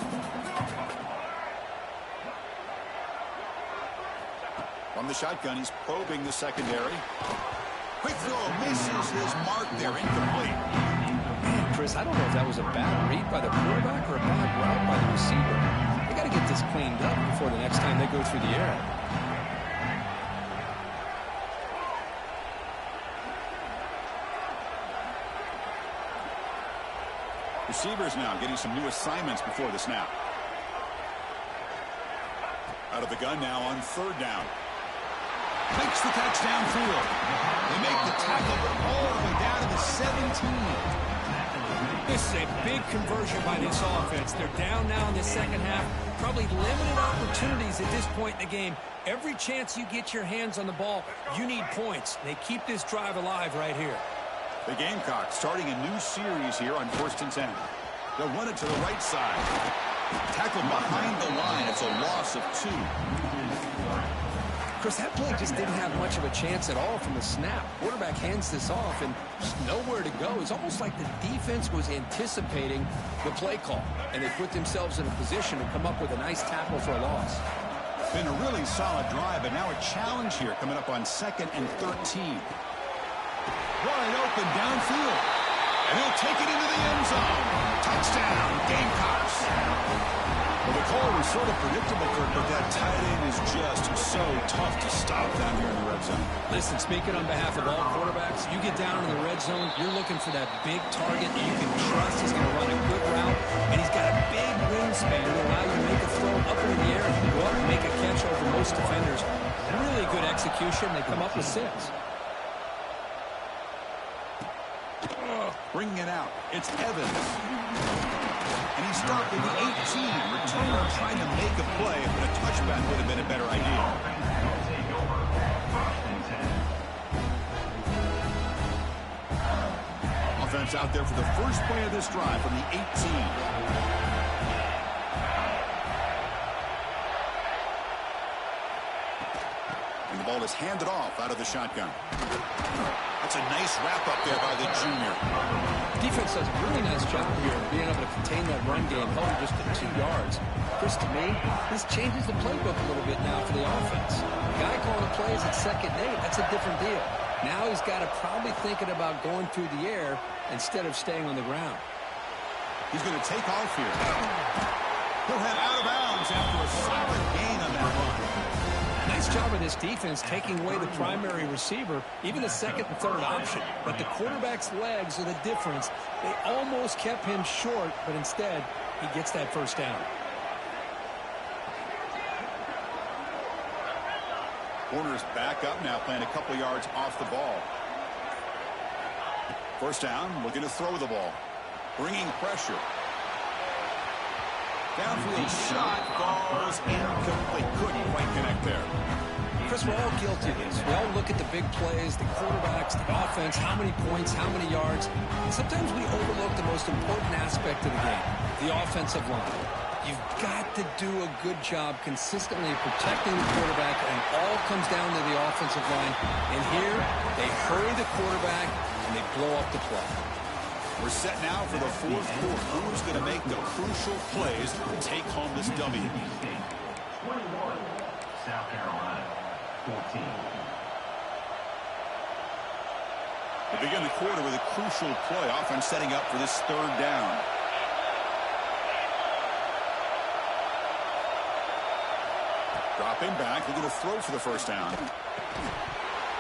From the shotgun, he's probing the secondary. Quick throw, misses his mark there, incomplete. Man, Chris, I don't know if that was a bad read by the quarterback or a bad route by the receiver. They got to get this cleaned up before the next time they go through the air. Receivers now getting some new assignments before the snap. Out of the gun now on third down. Makes the catch downfield. They make the tackle all the way down to the 17. This is a big conversion by this offense. They're down now in the second half. Probably limited opportunities at this point in the game. Every chance you get your hands on the ball, you need points. They keep this drive alive right here. The Gamecocks starting a new series here on 1st and 10. They'll run it to the right side. Tackled behind the line. It's a loss of 2. Chris, that play just didn't have much of a chance at all from the snap. Quarterback hands this off and just nowhere to go. It's almost like the defense was anticipating the play call, and they put themselves in a position to come up with a nice tackle for a loss. Been a really solid drive, but now a challenge here coming up on 2nd and 13. Wide open downfield. And he'll take it into the end zone. Touchdown, Gamecocks. Well, the call was sort of predictable, Kirk, but that tight end is just so tough to stop down here in the red zone. Listen, speaking on behalf of all quarterbacks, you get down in the red zone, you're looking for that big target that you can trust. He's going to run a good route, and he's got a big wingspan to allow you to make a throw up in the air and go up and make a catch over most defenders. Really good execution. They come up with 6. Bringing it out, it's Evans. And he stopped at the 18. Returner trying to make a play, but a touchback would have been a better idea. Offense out there for the first play of this drive from the 18. And the ball ball is handed off out of the shotgun. That's a nice wrap-up there by the junior. Defense does a really nice job here of being able to contain that run game, held it just to 2 yards. Chris, to me, this changes the playbook a little bit now for the offense. The guy calling the plays at 2nd and 8, that's a different deal. Now he's got to probably thinking about going through the air instead of staying on the ground. He's going to take off here. He'll head out of bounds after a solid gain on that run. Nice job of this defense taking away the primary receiver, even the 2nd and 3rd option. But the quarterback's legs are the difference. They almost kept him short, but instead, he gets that 1st down. Corner's back up now, playing a couple yards off the ball. 1st down, looking to throw the ball. Bringing pressure. Downfield shot falls incomplete. Couldn't quite connect there. Chris, we're all guilty of this. We all look at the big plays, the quarterbacks, the offense, how many points, how many yards. And sometimes we overlook the most important aspect of the game, the offensive line. You've got to do a good job consistently protecting the quarterback, and it all comes down to the offensive line. And here, they hurry the quarterback, and they blow up the play. We're set now for the 4th quarter. Who's going to make the crucial plays to take home this W? 21, South Carolina, 14. They begin the quarter with a crucial play. Offense setting up for this 3rd down. Dropping back, looking to throw for the 1st down.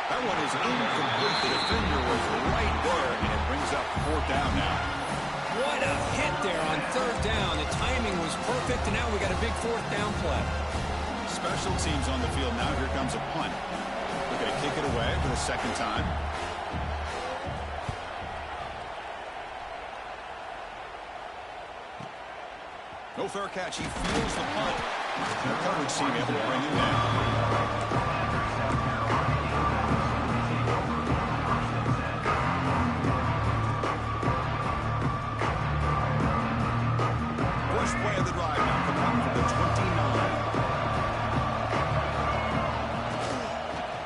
That one is incomplete. The defender was right there, and it brings up 4th down now. What a hit there on 3rd down. The timing was perfect, and now we got a big 4th down play. Special teams on the field now. Here comes a punt. Looking to kick it away for the 2nd time. No fair catch. He feels the punt. The coverage team able to bring him down. First play of the drive now coming up from the 29.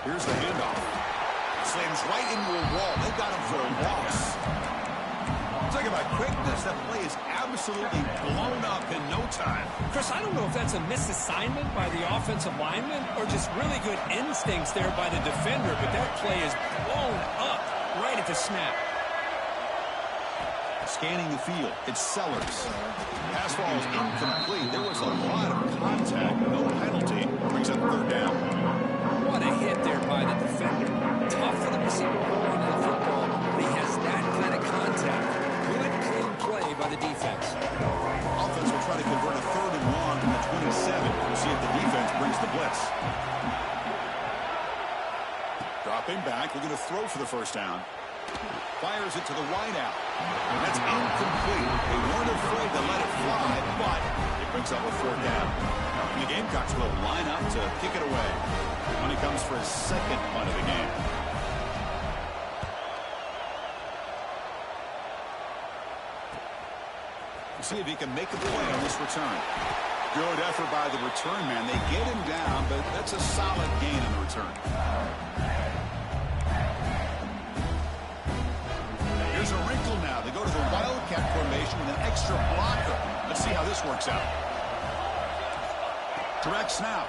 Here's the handoff. Slams right into a wall. They got him for a loss. Talk about quickness. That play is absolutely blown up in no time. Chris, I don't know if that's a misassignment by the offensive lineman or just really good instincts there by the defender, but that play is blown up right at the snap. Scanning the field, it's Sellers. Pass ball is incomplete. There was a lot of contact, no penalty. Brings up 3rd down. What a hit there by the defender. Tough for the receiver to hold on to the football, but he has that kind of contact. Good, clean play by the defense. Offense will try to convert a 3rd and long from the 27. We'll see if the defense brings the blitz. Dropping back, looking to throw for the 1st down. Fires it to the wide out. And that's incomplete. They weren't afraid to let it fly, but it brings up a 4th down. And the Gamecocks will line up to kick it away when he comes for his 2nd punt of the game. We'll see if he can make a play on this return. Good effort by the return man. They get him down, but that's a solid gain on the return. Here's a wrinkle now. They go to the Wildcat formation with an extra blocker. Let's see how this works out. Direct snap.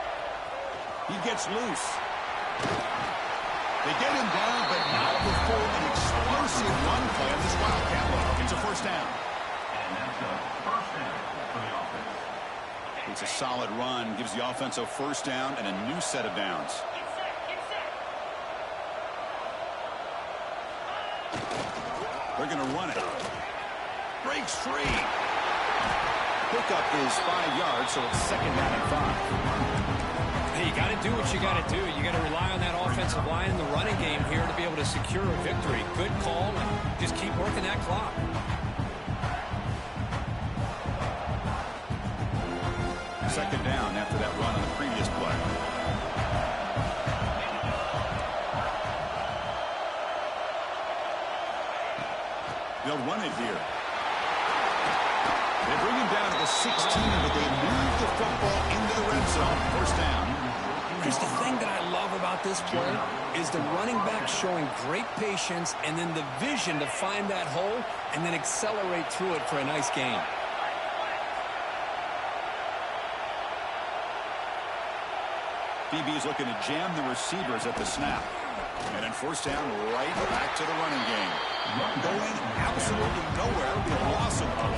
He gets loose. They get him down, but not before an explosive run play on this Wildcat look. It's a 1st down. And that's a 1st down for the offense. It's a solid run. Gives the offense a 1st down and a new set of downs. They're going to run it. Breaks free. Pickup is 5 yards, so it's 2nd down and 5. Hey, you got to do what you got to do. You got to rely on that offensive line in the running game here to be able to secure a victory. Good call, and just keep working that clock. Second down after that run on the previous play. They'll run it here. They bring him down to the 16, but they move the football into the red zone. 1st down. Just the thing that I love about this play is the running back showing great patience and then the vision to find that hole and then accelerate through it for a nice gain. DB's looking to jam the receivers at the snap. And then first down, right back to the running game. Going absolutely nowhere. It'll be a loss of one.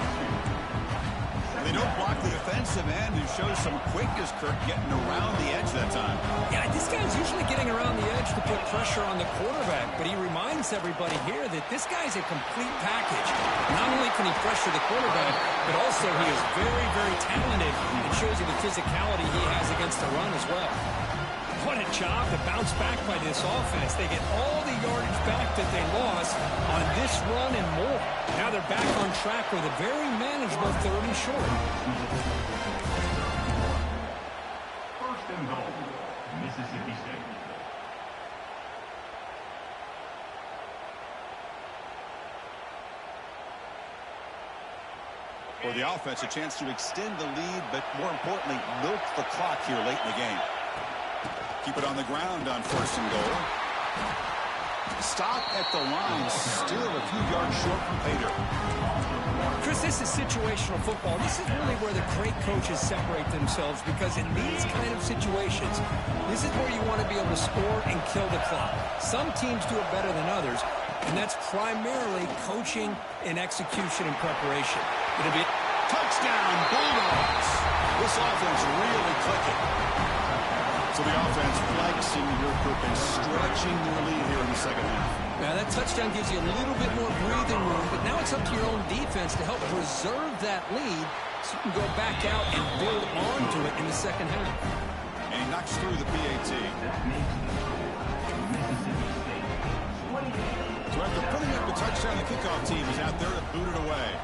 And they don't block the defensive end, who shows some quickness, Kirk, getting around the edge that time. Yeah, this guy's usually getting around the edge to put pressure on the quarterback, but he reminds everybody here that this guy's a complete package. Not only can he pressure the quarterback, but also he is very, very talented and shows you the physicality he has against the run as well. What a job to bounce back by this offense. They get all the yardage back that they lost on this run and more. Now they're back on track with a very manageable 3rd and short. First and goal, Mississippi State. For the offense, a chance to extend the lead, but more importantly, milk the clock here late in the game. Keep it on the ground on 1st and goal. Stop at the line, still a few yards short from Pater. Chris, this is situational football. This is really where the great coaches separate themselves, because in these kind of situations, this is where you want to be able to score and kill the clock. Some teams do it better than others, and that's primarily coaching and execution and preparation. It'll be Touchdown, Bulldogs. This offense really clicking. So the offense flexing here, Kirk, and stretching their lead here in the second half. Now, that touchdown gives you a little bit more breathing room, but now it's up to your own defense to help preserve that lead so you can go back out and build onto it in the second half. And he knocks through the PAT. So after putting up the touchdown, the kickoff team is out there to boot it away.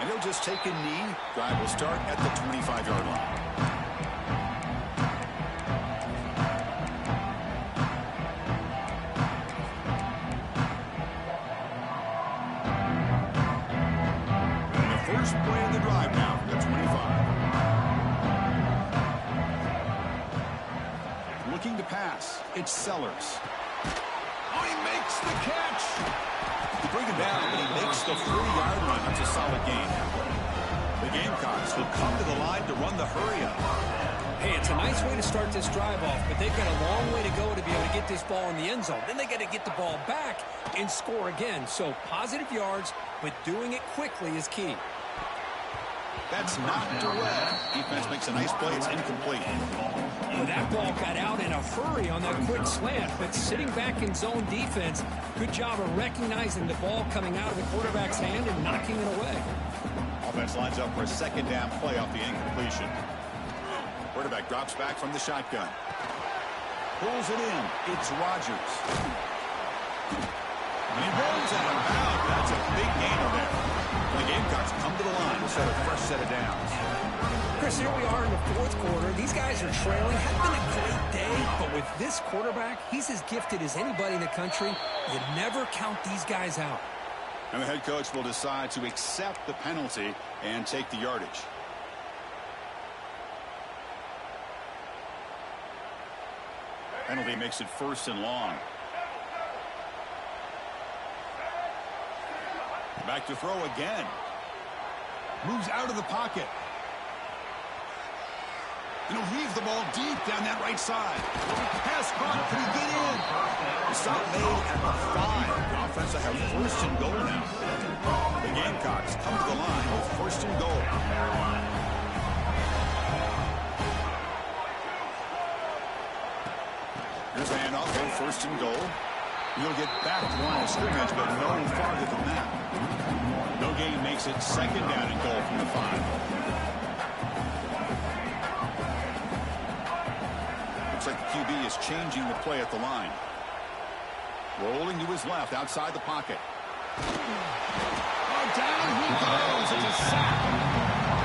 And he'll just take a knee. Drive will start at the 25-yard line. And the first play of the drive now from the 25. Looking to pass. It's Sellers. Oh, he makes the catch. He brings him down, but he makes the 40-yard line. That's a solid gain. The Gamecocks will come to the line to run the hurry-up. Hey, it's a nice way to start this drive off, but they've got a long way to go to be able to get this ball in the end zone. Then they got to get the ball back and score again. So positive yards, but doing it quickly is key. That's not direct. Defense makes a nice play. It's incomplete. Well, that ball got out in a hurry on that quick slant, but sitting back in zone defense, good job of recognizing the ball coming out of the quarterback's hand and knocking it away. Offense lines up for a second down play off the incompletion. Quarterback drops back from the shotgun. Pulls it in. It's Rodgers. And he rolls out of bounds. That's a big gainer there. The Gamecocks come to the line to set a fresh set of downs. Chris, here we are in the 4th quarter. These guys are trailing. Had been a great day, but with this quarterback, he's as gifted as anybody in the country. You never count these guys out. And the head coach will decide to accept the penalty and take the yardage. Penalty makes it 1st and long. Back to throw again. Moves out of the pocket. And he'll heave the ball deep down that right side. Pass caught. Can he get in? The stop made at the 5. The offense will have 1st and goal now. The Gamecocks come to the line with 1st and goal. Here's the handoff on 1st and goal. He'll get back to the line of scrimmage, but no farther than that. No gain makes it 2nd down and goal from the 5. Looks like the QB is changing the play at the line. Rolling to his left outside the pocket. Oh, down he goes. It's a sack.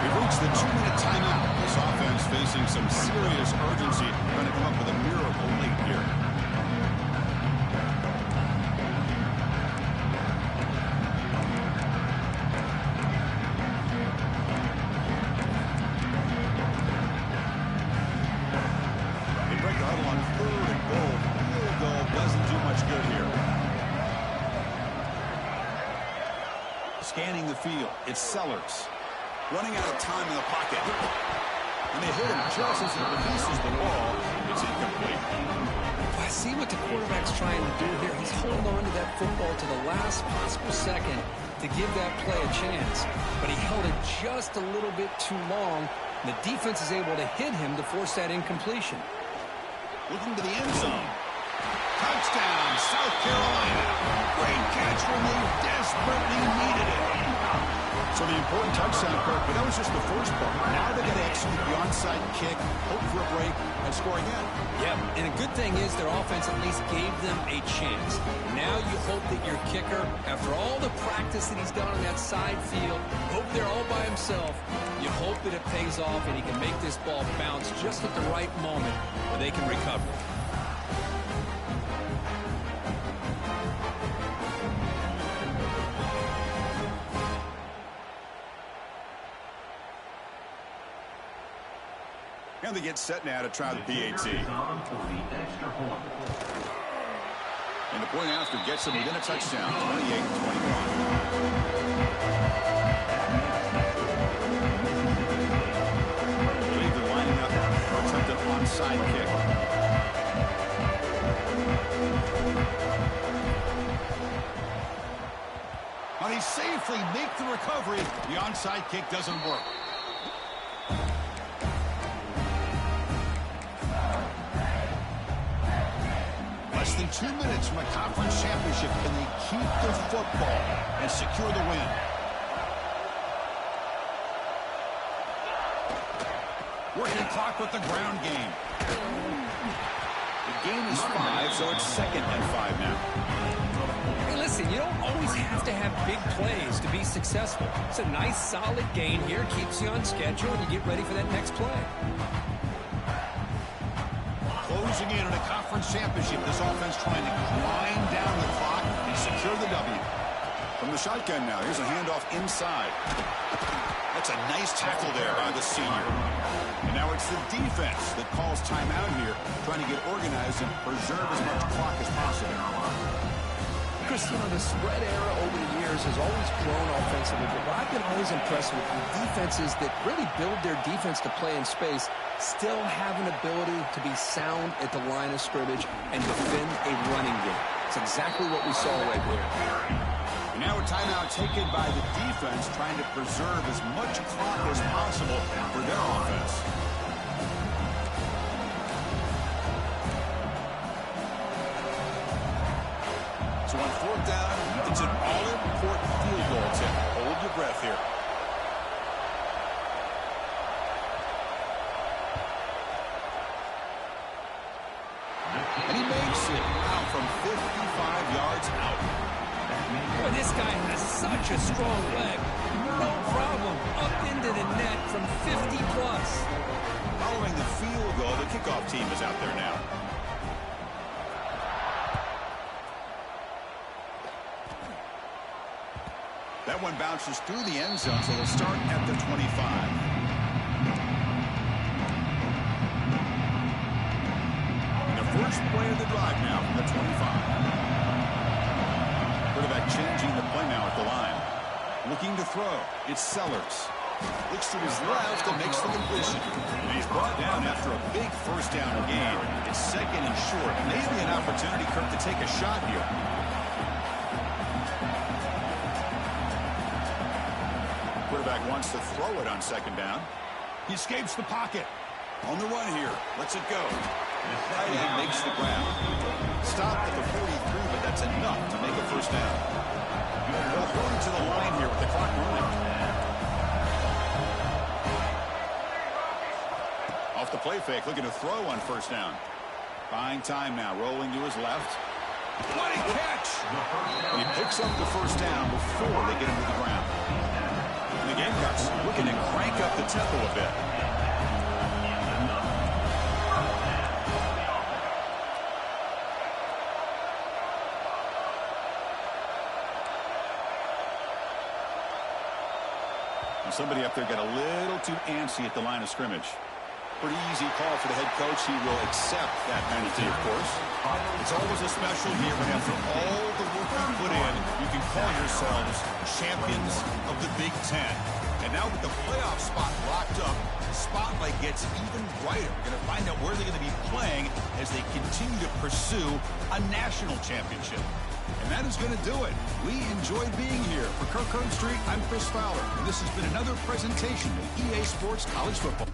We've reached the 2-minute timeout. This offense facing some serious urgency. Trying to come up with a miracle late here. Scanning the field, it's Sellers. Running out of time in the pocket. And they hit him just as he releases the ball. It's incomplete. I see what the quarterback's trying to do here. He's holding on to that football to the last possible second to give that play a chance. But he held it just a little bit too long. And the defense is able to hit him to force that incompletion. Looking to the end zone. Touchdown, South Carolina. Great catch when they desperately needed it. So the important touchdown, Kirk, but that was just the first part. Now they're going to execute the onside kick, hope for a break, and score again. Yep, and a good thing is their offense at least gave them a chance. Now you hope that your kicker, after all the practice that he's done on that side field, hope they're all by himself. You hope that it pays off and he can make this ball bounce just at the right moment where they can recover. And they get set now to try the PAT. And the point after gets them within a touchdown, 28-21. They're lining up for attempted onside kick. Well, they safely make the recovery. The onside kick doesn't work. Less than 2 minutes from a conference championship. Can they keep the football and secure the win? Working clock with the ground game. The game is 5, so it's 2nd and 5 now. Hey, listen, you don't always have to have big plays to be successful. It's a nice, solid gain here. Keeps you on schedule, and you get ready for that next play. Closing in on a conference championship, this offense trying to grind down the clock and secure the W. From the shotgun now, here's a handoff inside. That's a nice tackle there by the senior. And now it's the defense that calls timeout here, trying to get organized and preserve as much clock as possible. Chris, you know, the spread era over the years has always grown offensively, but what I've been always impressed with defenses that really build their defense to play in space still have an ability to be sound at the line of scrimmage and defend a running game. It's exactly what we saw right there. And now a timeout taken by the defense, trying to preserve as much clock as possible for their offense. So on 4th down, it's an all-important field goal attempt. Hold your breath here. And he makes it out from 55 yards out. Boy, this guy has such a strong leg. No problem. Up into the net from 50 plus. Following the field goal, the kickoff team is out there now. That one bounces through the end zone, so they'll start at the 25. And the first play of the drive now from the 25. Quarterback changing the play now at the line. Looking to throw. It's Sellers. Looks to his left and makes the completion. And he's brought down after a big first down gain. It's 2nd and short. Maybe an opportunity, Kirk, to take a shot here. Quarterback wants to throw it on 2nd down. He escapes the pocket. On the run here. Lets it go. Tight end makes the grab. Stopped at the 43, but that's enough to make a first down. They'll hurry to the line here with the clock running. Off the play fake, looking to throw on 1st down. Buying time now, rolling to his left. What a catch! And he picks up the 1st down before they get him to the ground. And the Gamecocks looking to crank up the tempo a bit. And somebody up there got a little too antsy at the line of scrimmage. Pretty easy call for the head coach. He will accept that penalty, of course. It's always a special here, but after all the work you put in, you can call yourselves champions of the Big Ten. And now with the playoff spot locked up, the spotlight gets even brighter. We're going to find out where they're going to be playing as they continue to pursue a national championship. And that is going to do it. We enjoyed being here. For Kirk Herbstreit, I'm Chris Fowler. And this has been another presentation of EA Sports College Football.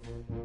down.